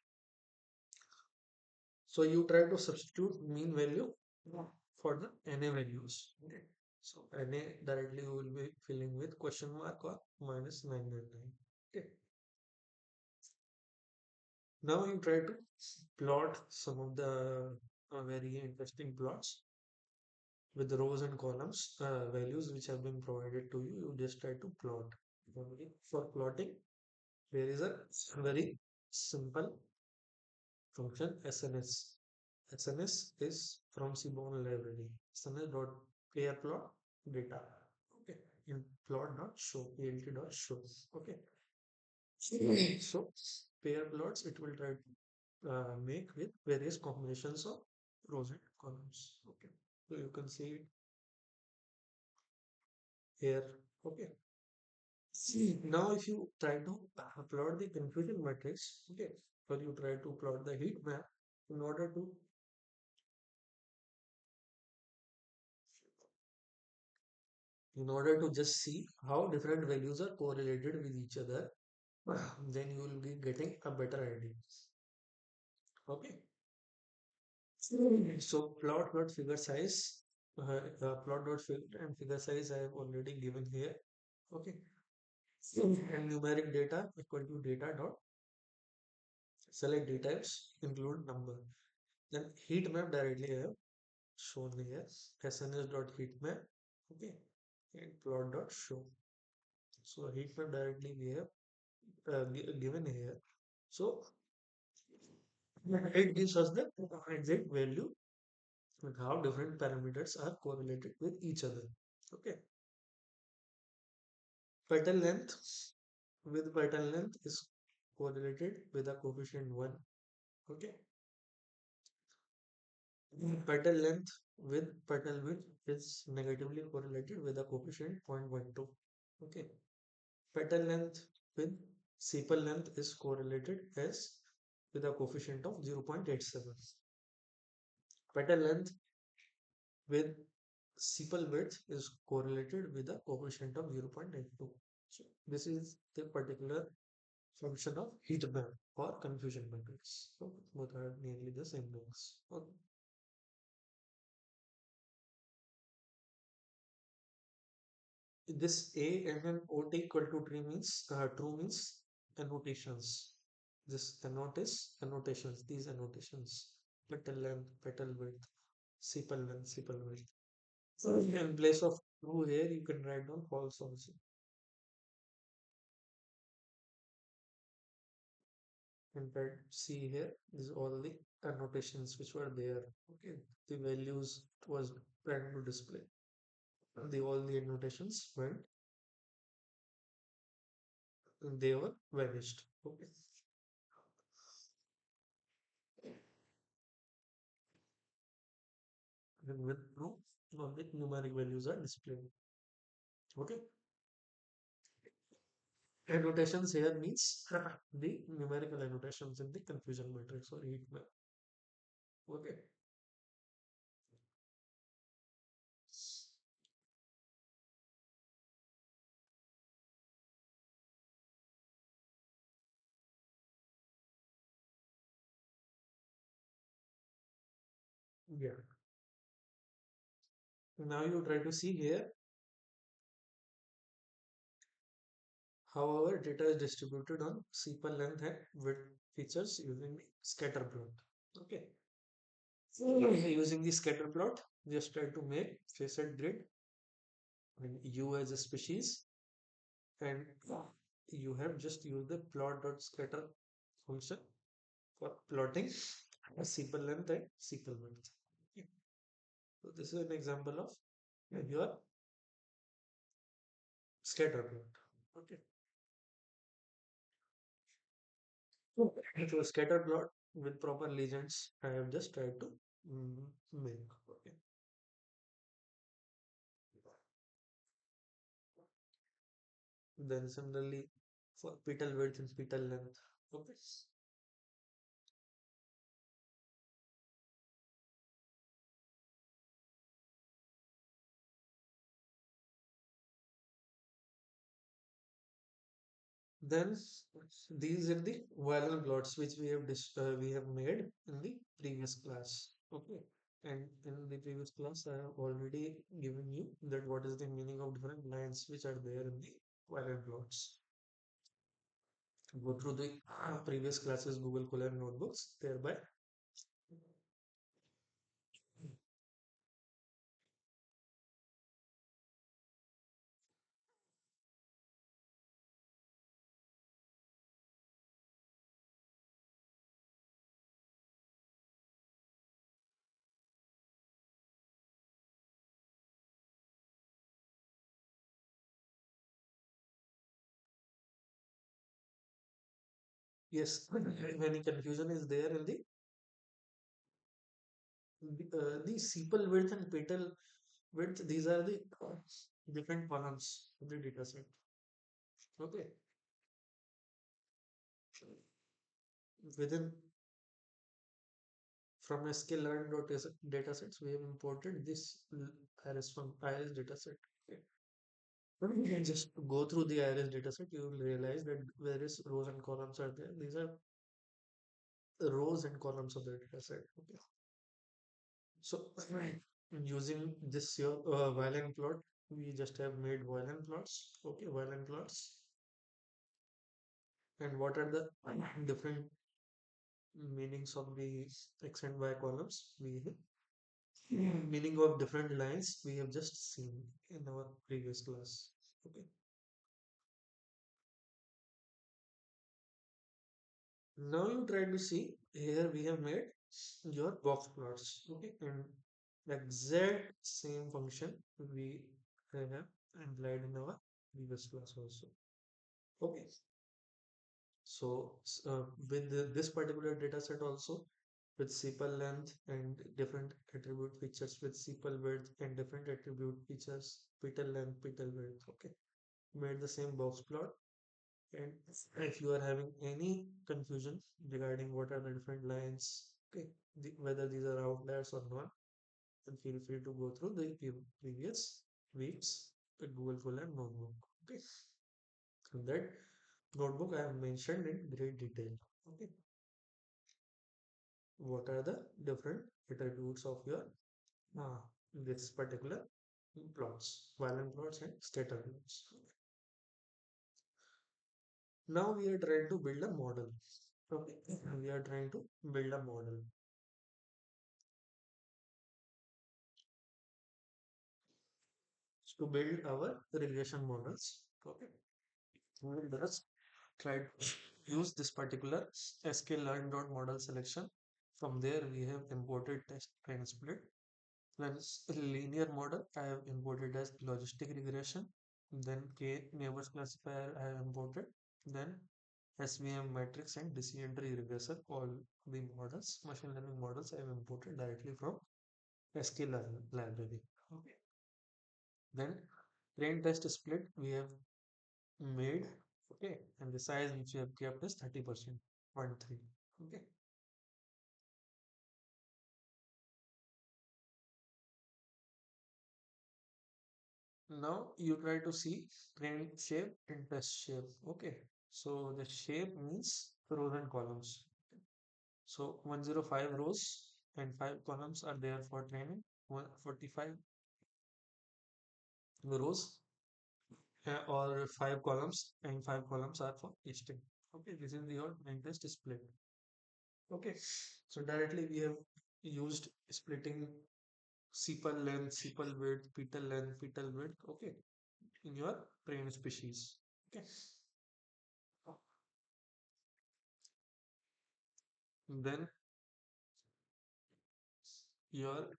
So you try to substitute mean value for the NA values. Okay. So NA directly you will be filling with question mark or minus 999. Okay. Now you try to plot some of the very interesting plots with the rows and columns values which have been provided to you. You just try to plot. Okay. For plotting, there is a very simple function SNS. SNS is from Seaborn library. SNS dot pair plot data. Okay. In plot dot show plt dot show. Okay. So pair plots it will try to make with various combinations of rows and columns. Okay. So you can see it here. Okay. Now if you try to plot the confusion matrix, okay, or you try to plot the heat map in order to just see how different values are correlated with each other, then you will be getting a better idea. Okay. So plot dot figure and figure size I have already given here. Okay. And numeric data equal to data dot select data types include number. Then heat map directly I have shown here. SNS dot heat map. Okay. And plot dot show. So heat map directly we have given here. So it gives us the exact value with how different parameters are correlated with each other. Okay. Petal length is correlated with a coefficient 1. Okay. Petal length with petal width is negatively correlated with a coefficient 0.12. Okay. Petal length with sepal length is correlated as with a coefficient of 0.87. Petal length with sepal width is correlated with a coefficient of 0.82. So this is the particular function of heat map or confusion matrix. So both are nearly the same things. Okay. This A and then OT equal to true means annotations. This annote is annotations. These annotations. Petal length, petal width, sepal length, sepal width. So in place of true here, you can write down false also. In fact, see here, these all the annotations which were there. Okay, the values it was trying to display. The all the annotations went, they were vanished. Okay, and with true, all the numeric values are displayed. Okay, annotations here means the numerical annotations in the confusion matrix or heat map. Okay, Yeah. Now you try to see here how our data is distributed on sepal length and width features using the scatter plot. Okay. Using the scatter plot, just try to make facet grid and U as a species, and you have just used the plot dot scatter function for plotting a sepal length and sepal width. Okay. So this is an example of your scatter plot. Okay. So scatter plot with proper legends, I have just tried to make. Okay. Then similarly for petal width and petal length. Okay. Then these are the viral plots which we have made in the previous class. Okay. And in the previous class, I have already given you that what is the meaning of different lines which are there in the viral plots. Go through the previous classes Google Colab notebooks, thereby. Yes, if any confusion is there in the sepal width and petal width, these are the different columns of the data set. Okay. Within from sklearn.data datasets, we have imported this iris from iris dataset. Okay. But you can just go through the iris dataset, you will realize that various rows and columns are there. These are the rows and columns of the dataset. Okay. So using this your violin plot, we just have made violin plots. Okay, violin plots. And what are the different meanings of the x and y columns? We have meaning of different lines we have just seen in our previous class. Okay. Now you try to see here we have made your box plots. Okay, and the exact same function we have applied in our previous class also. Okay. So with this particular data set also with sepal length and different attribute features with sepal width and different attribute features, petal length, petal width. Okay, made the same box plot. And if you are having any confusion regarding what are the different lines, okay, whether these are outliers or not, then feel free to go through the previous weeks Google Colab notebook. Okay, so that notebook I have mentioned in great detail. Okay, what are the different attributes of your uh, this particular plots, violent plots and scatter plots. Now we are trying to build a model. Okay, we are trying to build a model. To build our regression models. Okay, we will just try to use this particular sklearn.model selection. From there, we have imported test train split. Then linear model, I have imported as logistic regression. Then K neighbors classifier, I have imported. Then SVM matrix and decision tree regressor, all the models, machine learning models, I have imported directly from sklearn library. Okay. Then train test split we have made. Okay, and the size which we have kept is 30%, 0.3. Okay. Now you try to see train shape and test shape. Okay, so the shape means rows and columns. So 105 rows and 5 columns are there for training. 145 rows or 5 columns, and 5 columns are for testing. Okay, this is your main test split. Okay, so directly we have used splitting sepal length, sepal width, petal length, petal width. Okay, in your trained species. Okay, then your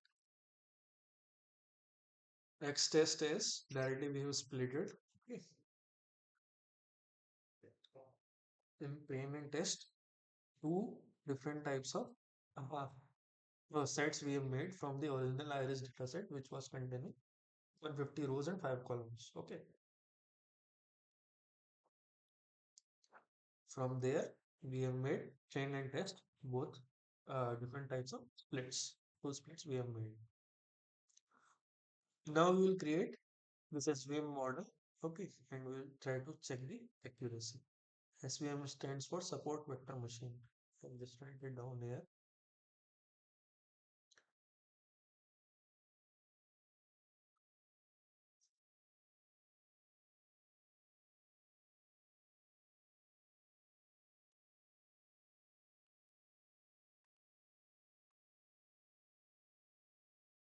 X test is directly we have split it. Okay, in payment test, two different types of uh, sets we have made from the original iris dataset, which was containing 150 rows and 5 columns. Okay, from there we have made train and test both different types of splits. Two splits we have made. Now we will create this SVM model. Okay, and we will try to check the accuracy. SVM stands for support vector machine. I'll just write it down here.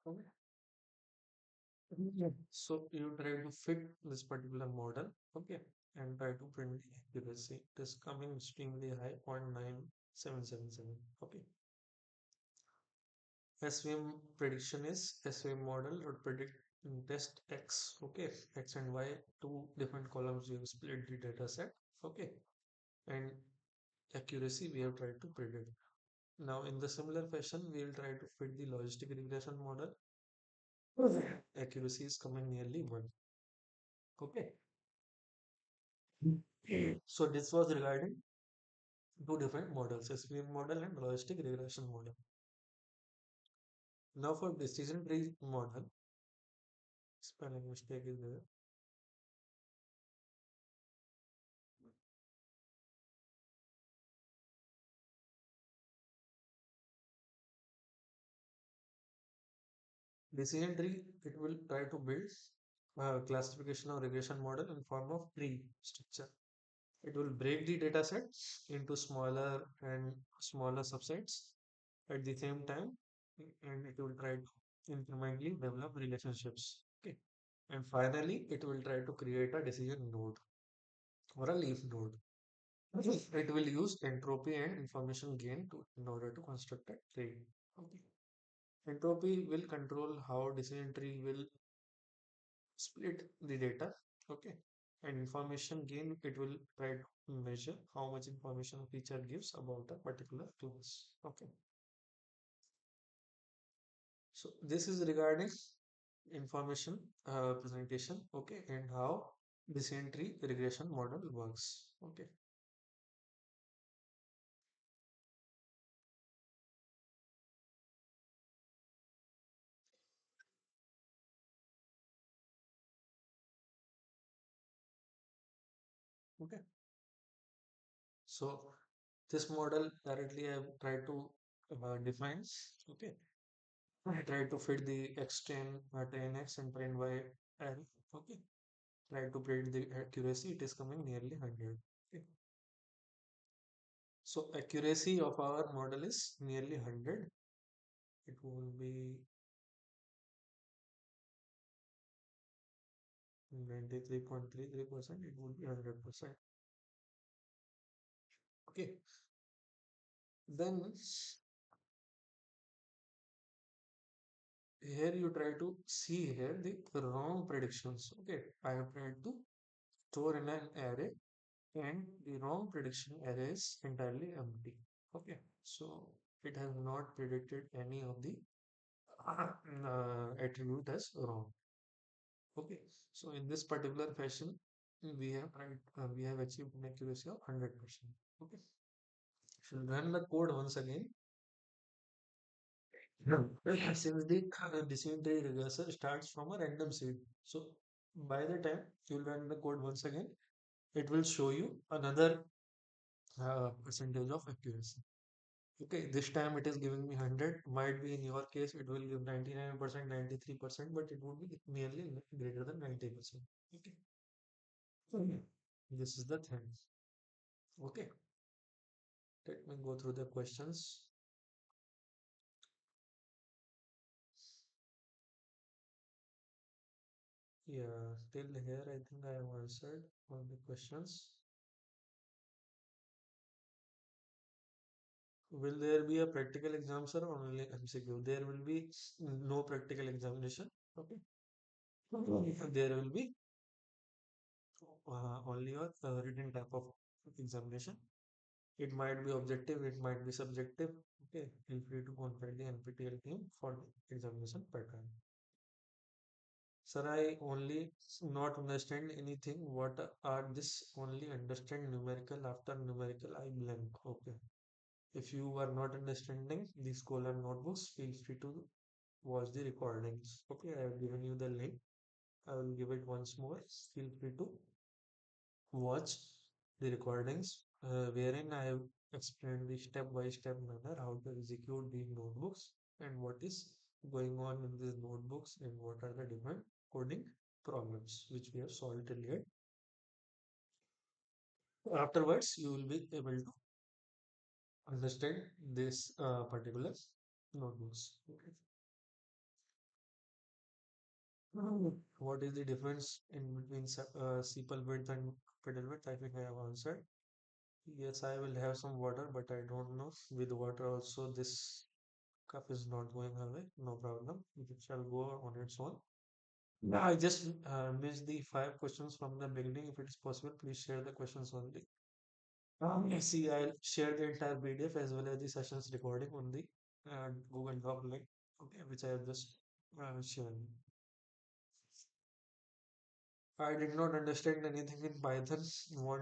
Okay. Yeah. So you try to fit this particular model, okay, and try to print the accuracy. It is coming extremely high, 0.9777. Okay. SVM prediction is SVM model would predict test X, okay, X and Y, two different columns we have split the data set, okay, and accuracy we have tried to predict. Now in the similar fashion, we will try to fit the logistic regression model. Accuracy is coming nearly 1. Okay. So this was regarding two different models, SVM model and logistic regression model. Now for decision tree model, spelling mistake is there. Decision tree, it will try to build a classification or regression model in form of tree structure. It will break the data set into smaller and smaller subsets at the same time, and it will try to incrementally develop relationships. Okay. And finally, it will try to create a decision node or a leaf node. It will use entropy and information gain in order to construct a tree. Okay. Entropy will control how decision tree will split the data. Okay. And information gain, it will try to measure how much information a feature gives about a particular class. Okay. So this is regarding information presentation, okay, and how decision tree regression model works. Okay. Okay. So this model directly I have tried to define. Okay. I try to fit the x10, 10x and 10y array. Okay. Try to predict the accuracy. It is coming nearly 100. Okay. So accuracy of our model is nearly 100. It will be 93.33%. It will be 100%. Okay. Then here you try to see here the wrong predictions. Okay. I have tried to store in an array and the wrong prediction array is entirely empty. Okay. So it has not predicted any of the attribute as wrong. Okay, so in this particular fashion, we have achieved an accuracy of 100%. Okay, so run the code once again. Since the decision tree regressor starts from a random seed, so by the time you run the code once again, it will show you another percentage of accuracy. Okay, this time it is giving me 100. Might be in your case it will give 99%, 93%, but it would be nearly greater than 90%. Okay. Mhm. This is the thing. Okay, let me go through the questions. Yeah, till here I think I have answered all the questions. Will there be a practical exam, sir, or only MCQ? There will be no practical examination. Okay. There will be only a written type of examination. It might be objective, it might be subjective. Okay, feel free to contact the NPTEL team for the examination pattern. Sir, I only not understand anything. What are this? Only understand numerical after numerical. I blank. Okay. If you are not understanding the Scholar notebooks, feel free to watch the recordings. Okay, I have given you the link. I will give it once more. Feel free to watch the recordings wherein I have explained the step-by-step manner how to execute the notebooks and what is going on in these notebooks and what are the different coding problems which we have solved till yet. Afterwards, you will be able to understand this particular notebooks. Okay. What is the difference in between sepal width and pedal width? I think I have answered. Yes, I will have some water, but I don't know. With water also, this cup is not going away. No problem. It shall go on its own. Yeah, I just missed the five questions from the beginning. If it is possible, please share the questions only. See, I'll share the entire PDF as well as the sessions recording on the Google Doc link, okay, which I have just shared. I did not understand anything in Python. What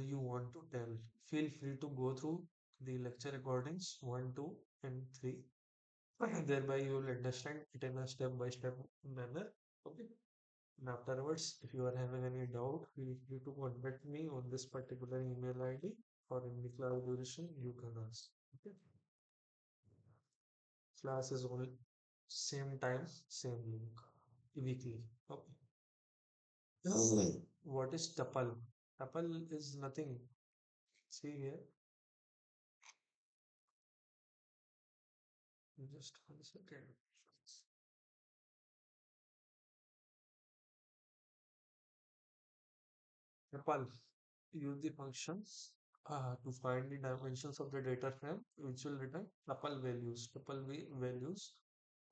you want to tell? Feel free to go through the lecture recordings 1, 2, and 3. Thereby, you will understand it in a step-by-step manner. Okay. And afterwards, if you are having any doubt, feel free to contact me on this particular email ID or in the class duration. You can ask. Okay. Class is on same time, same link, weekly. Okay. What is tuple? Tuple is nothing. See here, just 1 second. Tuple. Use the functions to find the dimensions of the data frame, which will return tuple values. Values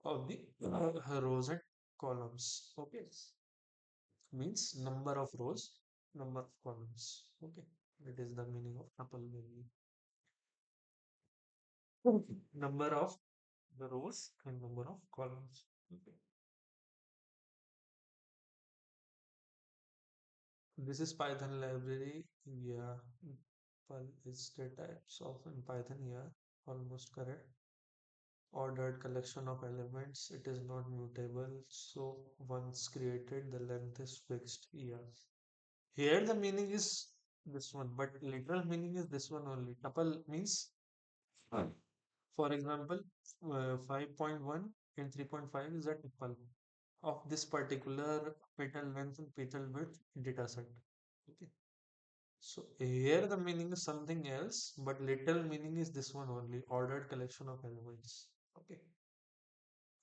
of the rows and columns. Okay, means number of rows, number of columns. Okay, that is the meaning of tuple value. Okay. Number of the rows and number of columns. Okay. This is Python library. Yeah, Pal is the types of in Python. Yeah, almost correct. Ordered collection of elements. It is not mutable. So once created, the length is fixed. Yeah. Here the meaning is this one, but literal meaning is this one only. Tuple means, for example, 5.1 and 3.5 is a tuple of this particular petal length and petal width data set. Okay. So here the meaning is something else, but literal meaning is this one only, ordered collection of elements. Okay.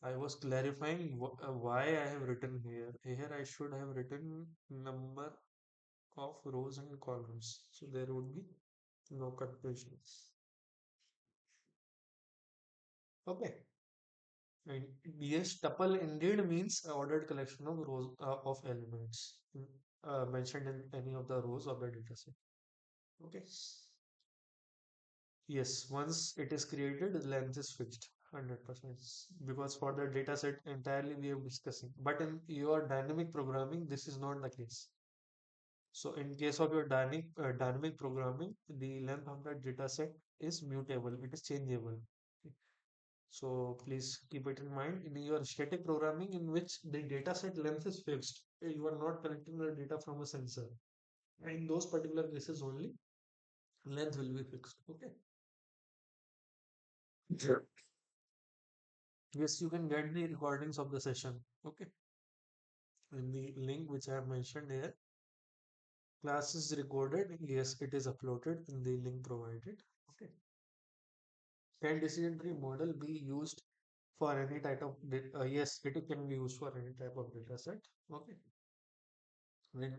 I was clarifying why I have written here. Here I should have written number of rows and columns. So there would be no confusion. Okay. And yes, tuple indeed means a ordered collection of rows of elements mentioned in any of the rows of the dataset. Okay. Yes, once it is created, the length is fixed 100% because for the data set entirely we are discussing. But in your dynamic programming, this is not the case. So in case of your dynamic programming, the length of the data set is mutable, it is changeable. So please keep it in mind in your static programming in which the data set length is fixed. You are not collecting the data from a sensor. In those particular cases only, length will be fixed. Okay. Sure. Yes, you can get the recordings of the session. Okay. In the link which I have mentioned here, class is recorded. Yes, it is uploaded in the link provided. Okay. Can decision tree model be used for any type of yes, it can be used for any type of data set. Okay. Then,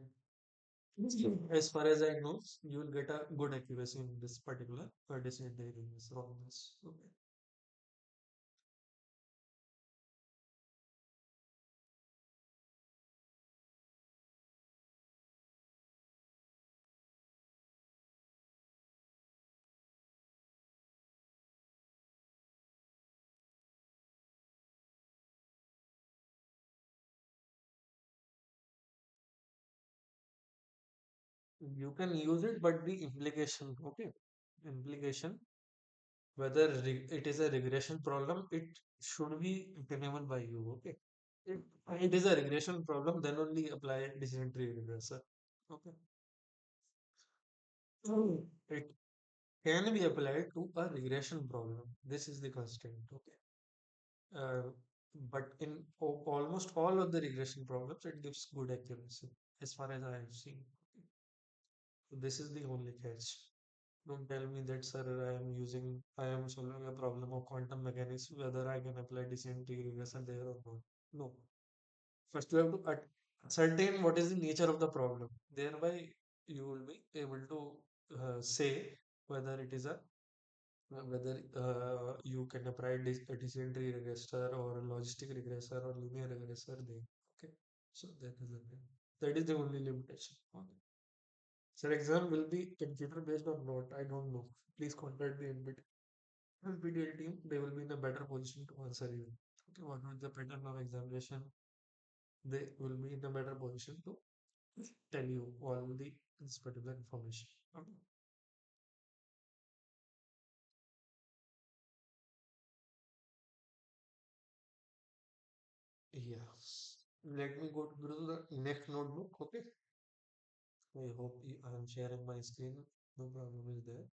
as far as I know, you will get a good accuracy in this particular decision tree from this. Okay. You can use it, but the implication, okay, implication, whether it is a regression problem, it should be determined by you, okay. If it is a regression problem, then only apply decision tree regressor, okay. It can be applied to a regression problem. This is the constraint, okay. Uh, but in almost all of the regression problems, it gives good accuracy, as far as I have seen. So this is the only catch. Don't tell me that, sir, I am solving a problem of quantum mechanics, whether I can apply descent regression there or not. No. First, you have to ascertain what is the nature of the problem. Thereby, you will be able to say whether it is a whether you can apply a descent regressor or a logistic regressor or linear regressor there. Okay. So that is the only limitation. Okay. Sir, exam will be computer based or not? I don't know. Please contact the NPTEL team. They will be in a better position to answer you. Okay, what is the pattern of examination? They will be in a better position to tell you all the this particular information. Okay. Yeah. Let me go through the next notebook. Okay. I hope I am sharing my screen. No problem is there.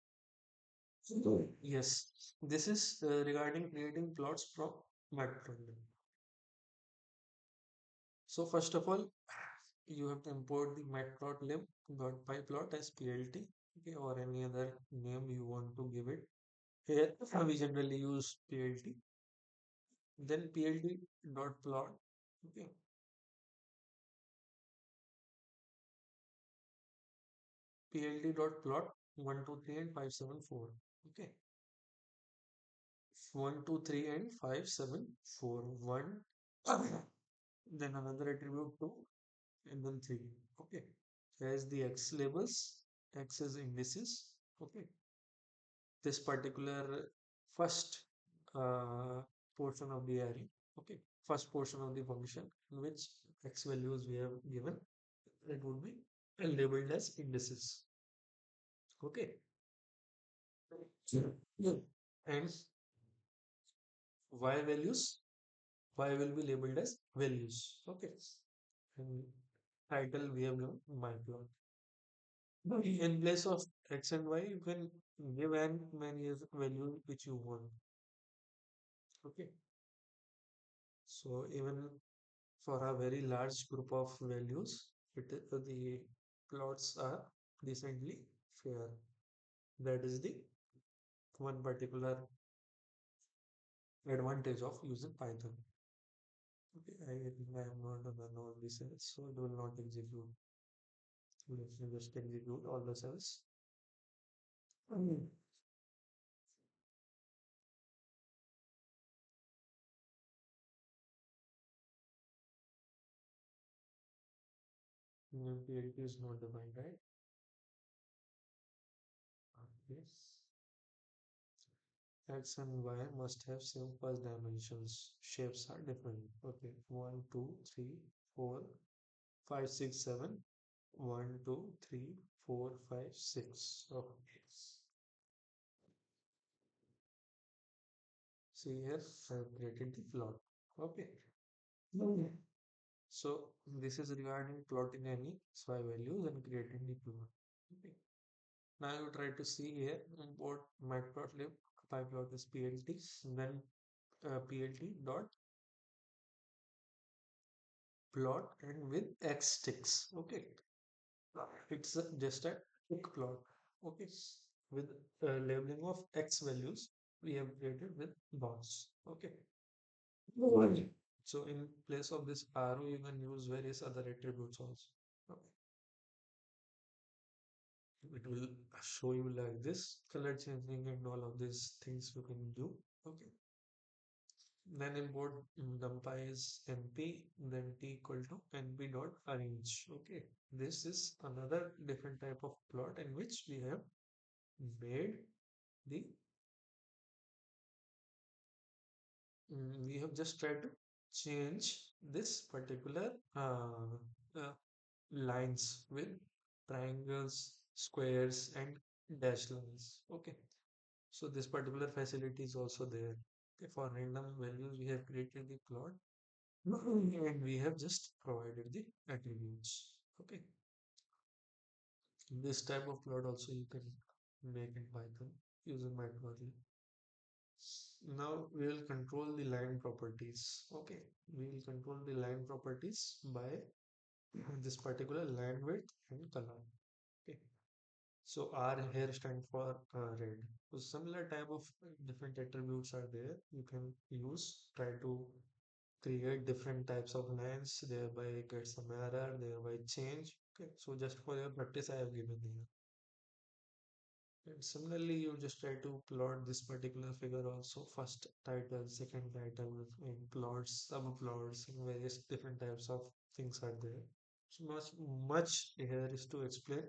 Yes. This is regarding creating plots from Matplotlib. So first of all, you have to import the matplotlib.pyplot as PLT, okay, or any other name you want to give it. Here we generally use PLT. Then PLT.plot, okay, PLT.plot 1, 2, 3, and 5, 7, 4. Okay, 1, 2, 3, and 5, 7, 4. 1, then another attribute 2, and then 3. Okay, as the X labels, X is indices. Okay, this particular first uh, portion of the array, okay, first portion of the function in which x values we have given, it would be labeled as indices, okay. Yeah. And y values, y will be labeled as values, okay. And title we have given my plot. In place of x and y, you can give n many value which you want, okay. So even for a very large group of values, the plots are decently fair. That is the one particular advantage of using Python. Okay, I am not on the know the cells, so it will not execute. Let me just execute all the cells. Mm. PLT is not defined, right? Okay. X and Y must have same first dimensions. Shapes are different. Okay, 1, 2, 3, 4, 5, 6, 7. 1, 2, 3, 4, 5, 6. Okay. See here, I have created the plot. Okay. Okay. So this is regarding plotting any SY values and creating the plot. Okay. Now you try to see here import matplotlib pyplot is plt, then plt dot plot and with x sticks. Okay, it's just a tick plot. Okay, with labeling of x values we have created with dots. Okay, right. So in place of this arrow, you can use various other attributes also. Okay. It will show you like this color changing and all of these things you can do. Okay. Then import numpy is np, then t equal to np dot arrange. Okay. This is another different type of plot in which we have made the we have just tried to change this particular uh, lines with triangles, squares, and dashed lines. Okay, so this particular facility is also there. Okay, for random values, we have created the plot and we have just provided the attributes. Okay, this type of plot also you can make in Python using microarray. Now we will control the line properties. Okay, we will control the line properties by this particular line width and color. Okay, so R here stand for red. So similar type of different attributes are there. You can use, try to create different types of lines, thereby get some error, thereby change. Okay, so just for your practice, I have given here. And similarly, you just try to plot this particular figure also. First title, second title, and plots, subplots, and various different types of things are there. So much here is to explain.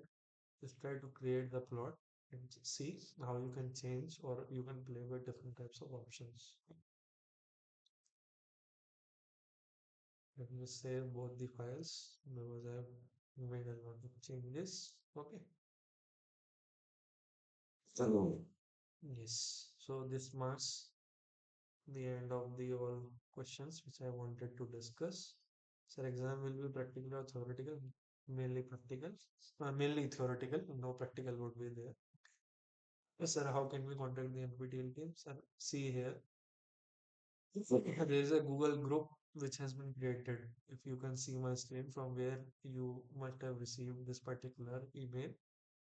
Just try to create the plot and see how you can change or you can play with different types of options. Let me save both the files because I have made a lot of changes. Okay. So, yes. So this marks the end of the all questions which I wanted to discuss. So exam will be practical or theoretical? Mainly practical. Mainly theoretical. No practical would be there. Yes, sir. How can we contact the NPTEL team? Sir, see here. There is a Google group which has been created. If you can see my screen from where you must have received this particular email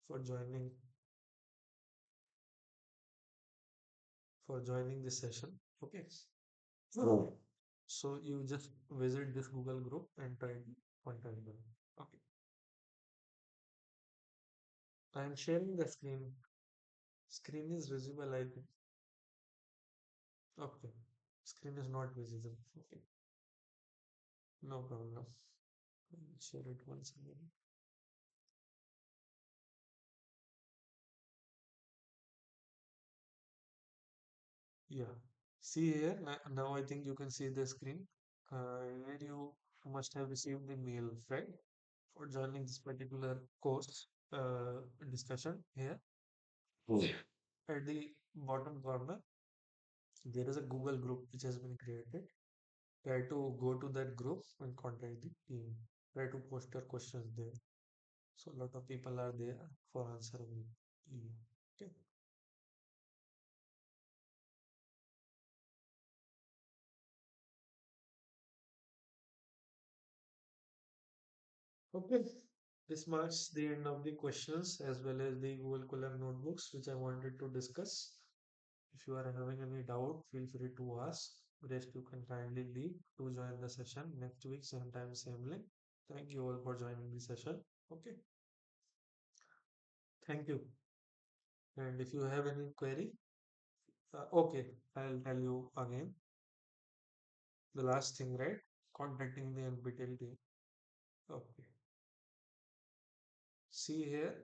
for joining this session. Okay. Oh. So you just visit this Google group and try to contact them. Okay. I am sharing the screen. Screen is visible, I think. Okay. Screen is not visible. Okay. No problem. I'll share it once again. Yeah. See here, now I think you can see the screen. Where you must have received the mail, right? For joining this particular course discussion here. Hmm. At the bottom corner, there is a Google group which has been created. Try to go to that group and contact the team. Try to post your questions there. So a lot of people are there for answering you. Okay. Okay. This marks the end of the questions as well as the Google Colab notebooks which I wanted to discuss. If you are having any doubt, feel free to ask. Rest you can kindly leave to join the session next week, same time, same link. Thank you all for joining the session. Okay. Thank you. And if you have any query, okay, I'll tell you again. The last thing, right? Contacting the NPTEL team. Okay. See here,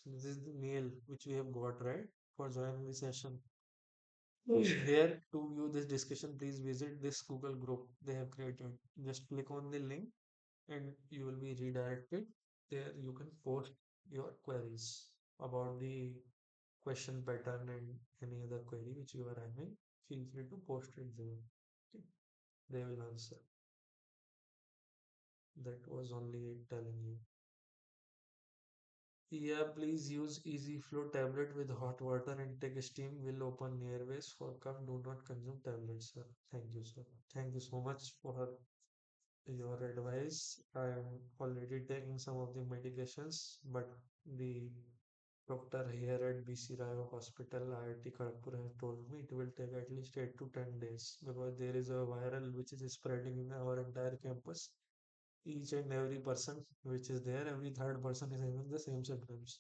this is the mail which we have got, right? For joining the session. Here to view this discussion, please visit this Google group they have created. Just click on the link and you will be redirected. There you can post your queries about the question pattern and any other query which you are having. Feel free to post it there. Okay. They will answer. That was only it telling you. Yeah, please use easy flow tablet with hot water and take steam. Will open airways for cough. Do not consume tablets, sir. Thank you, sir. Thank you so much for your advice. I am already taking some of the medications, but the doctor here at BC Rao Hospital, IIT Kharagpur, has told me it will take at least 8 to 10 days because there is a viral which is spreading in our entire campus. Each and every person which is there, every third person is having the same symptoms.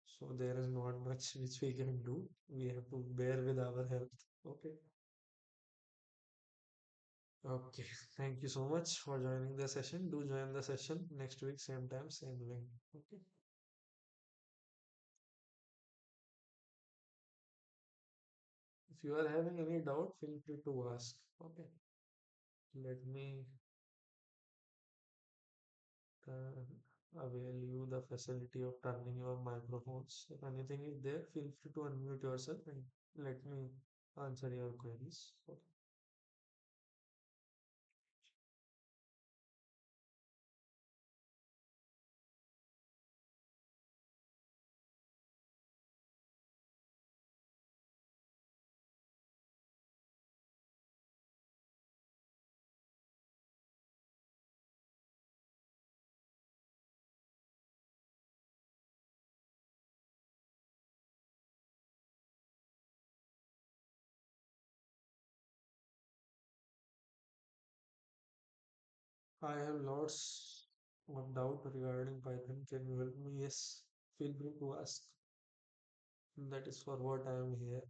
So there is not much which we can do. We have to bear with our health. Okay. Okay. Thank you so much for joining the session. Do join the session next week, same time, same link. Okay. If you are having any doubt, feel free to ask. Okay. Let me avail you the facility of turning your microphones. If anything is there, feel free to unmute yourself and let me answer your queries. Okay. I have lots of doubt regarding Python. Can you help me? Yes, feel free to ask. That is for what I am here.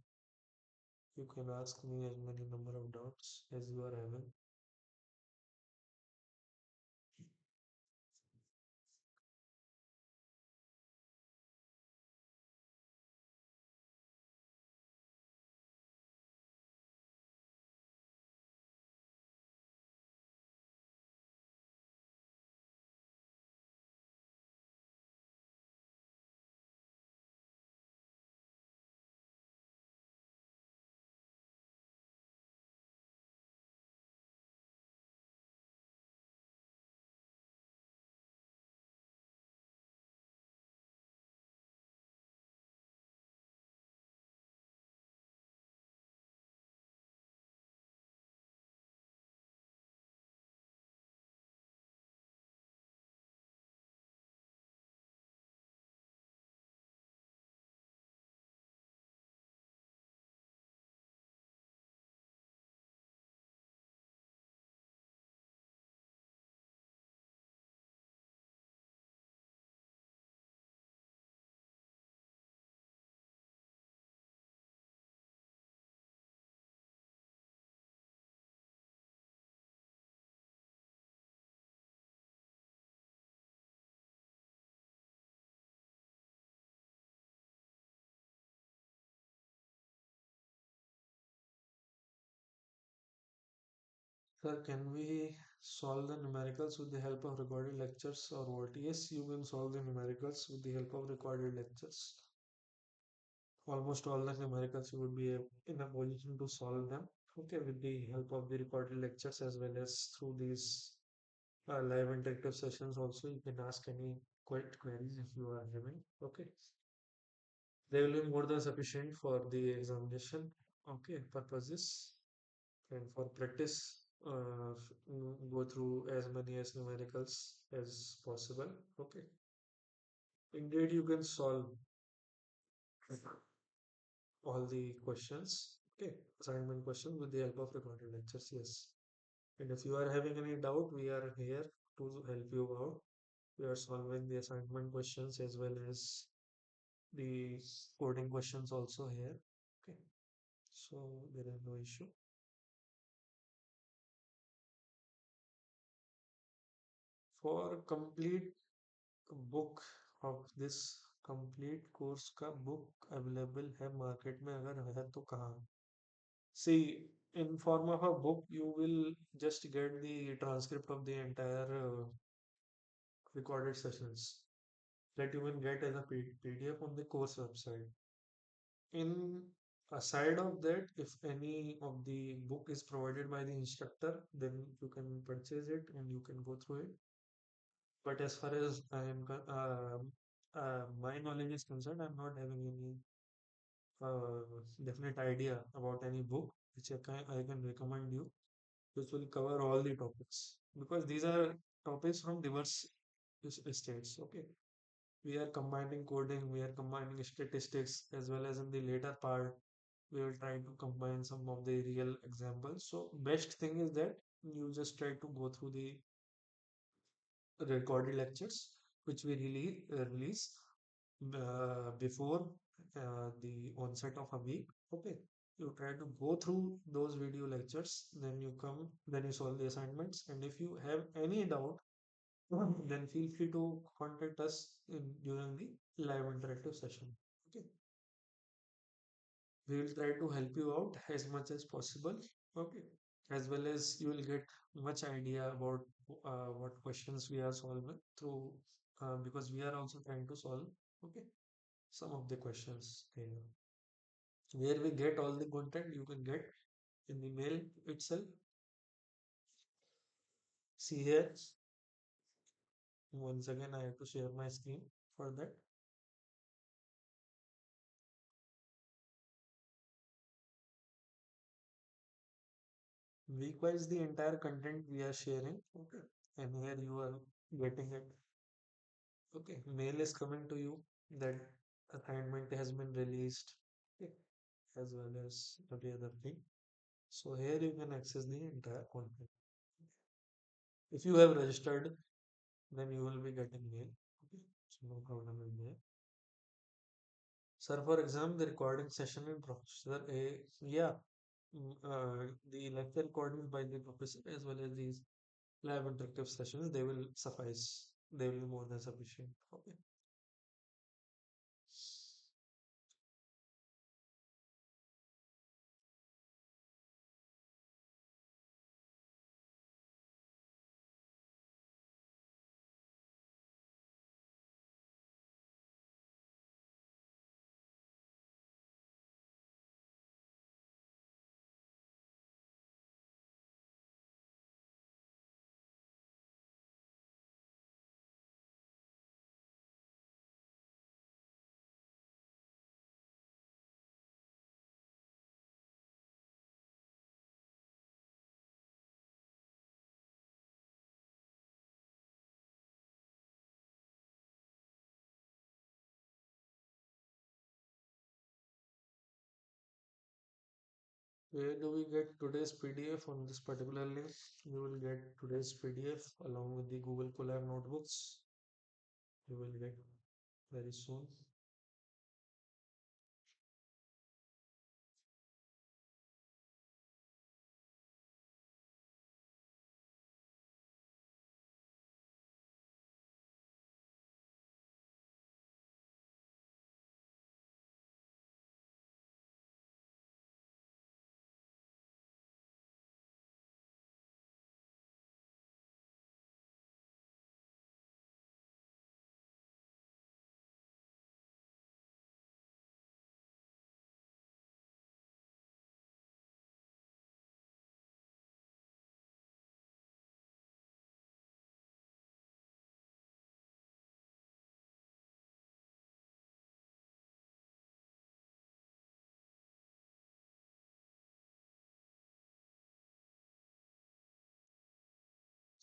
You can ask me as many number of doubts as you are having. Sir, can we solve the numericals with the help of recorded lectures or what? Yes, you can solve the numericals with the help of recorded lectures. Almost all the numericals you would be in a position to solve them. Okay, with the help of the recorded lectures as well as through these live interactive sessions also you can ask any queries if you are having. Okay, they will be more than sufficient for the examination. Okay, purposes and for practice. Go through as many as numericals as possible. Okay, indeed you can solve all the questions. Okay, assignment questions with the help of recorded lectures. Yes, and if you are having any doubt, we are here to help you out. We are solving the assignment questions as well as the coding questions also here. Okay, so there is no issue. For complete book of this complete course का book available है market में अगर है तो कहाँ? See, in form of a book, you will just get the transcript of the entire recorded sessions that you can get as a PDF on the course website. In aside of that, if any of the book is provided by the instructor, then you can purchase it and you can go through it. But as far as I am my knowledge is concerned, I'm not having any definite idea about any book which I can recommend you, which will cover all the topics because these are topics from diverse states. Okay, we are combining coding, we are combining statistics, as well as in the later part, we will try to combine some of the real examples. So, best thing is that you just try to go through the recorded lectures which we really release before the onset of a week. Okay, you try to go through those video lectures, then you come, then you solve the assignments, and if you have any doubt, then feel free to contact us during the live interactive session. Okay, we will try to help you out as much as possible. Okay, as well as you will get much idea about what questions we are solving through because we are also trying to solve. Okay, some of the questions there. Where we get all the content, you can get in the mail itself. See here, once again, I have to share my screen for that. Week-wise, the entire content we are sharing. Okay, and here you are getting it. Okay, mail is coming to you that assignment has been released. Okay, as well as every other thing. So here you can access the entire content. If you have registered, then you will be getting mail. Okay, so no problem in there. Sir, for exam, the recording session in Professor A, yeah, the lecture recordings by the professor as well as these lab interactive sessions, they will suffice. They will be more than sufficient. Okay. Where do we get today's PDF on this particular link? You will get today's PDF along with the Google Colab notebooks. You will get very soon.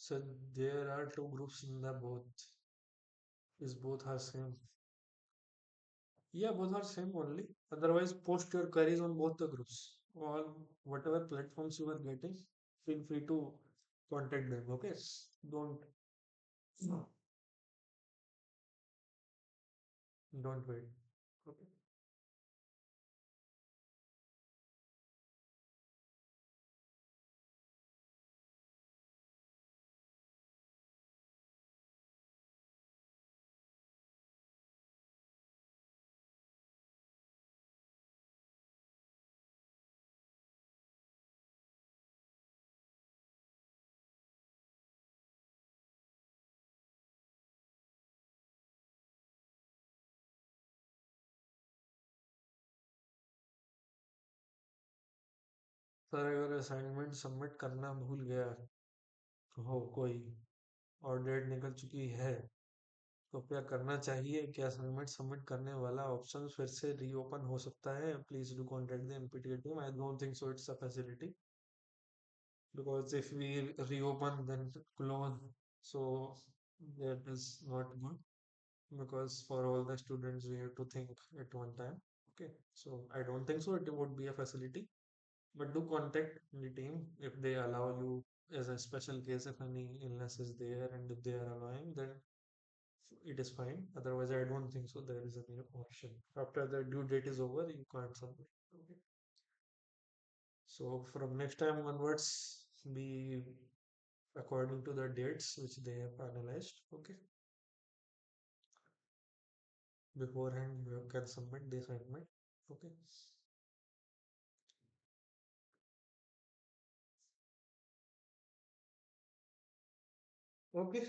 So there are two groups in the both. Is both are same? Yeah, both are same only. Otherwise, post your queries on both the groups. All whatever platforms you are getting, feel free to contact them. Okay, don't don't wait. Okay. Sir अगर assignment submit करना भूल गया हो कोई और date निकल चुकी है तो क्या करना चाहिए? क्या असाइनमेंट सबमिट करने वाला ऑप्शन फिर से रीओपन हो सकता है? Please do contact the NPTEL team. I don't think so it's a facility, because if we reopen then close, so that is not good, because for all the students we have to think at one time. Okay, so I don't think so it would be a facility, but do contact the team if they allow you as a special case. If any illness is there and if they are allowing, then it is fine. Otherwise, I don't think so there is any option. After the due date is over, you can't submit. Okay. So from next time onwards, be according to the dates which they have analyzed. Okay. Beforehand, you can submit the assignment. Okay. Okay.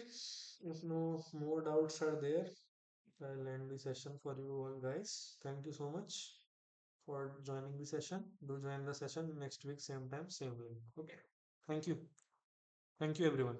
If no more doubts are there, I'll end the session for you all, guys. Thank you so much for joining the session. Do join the session next week, same time, same link. Okay. Thank you. Thank you, everyone.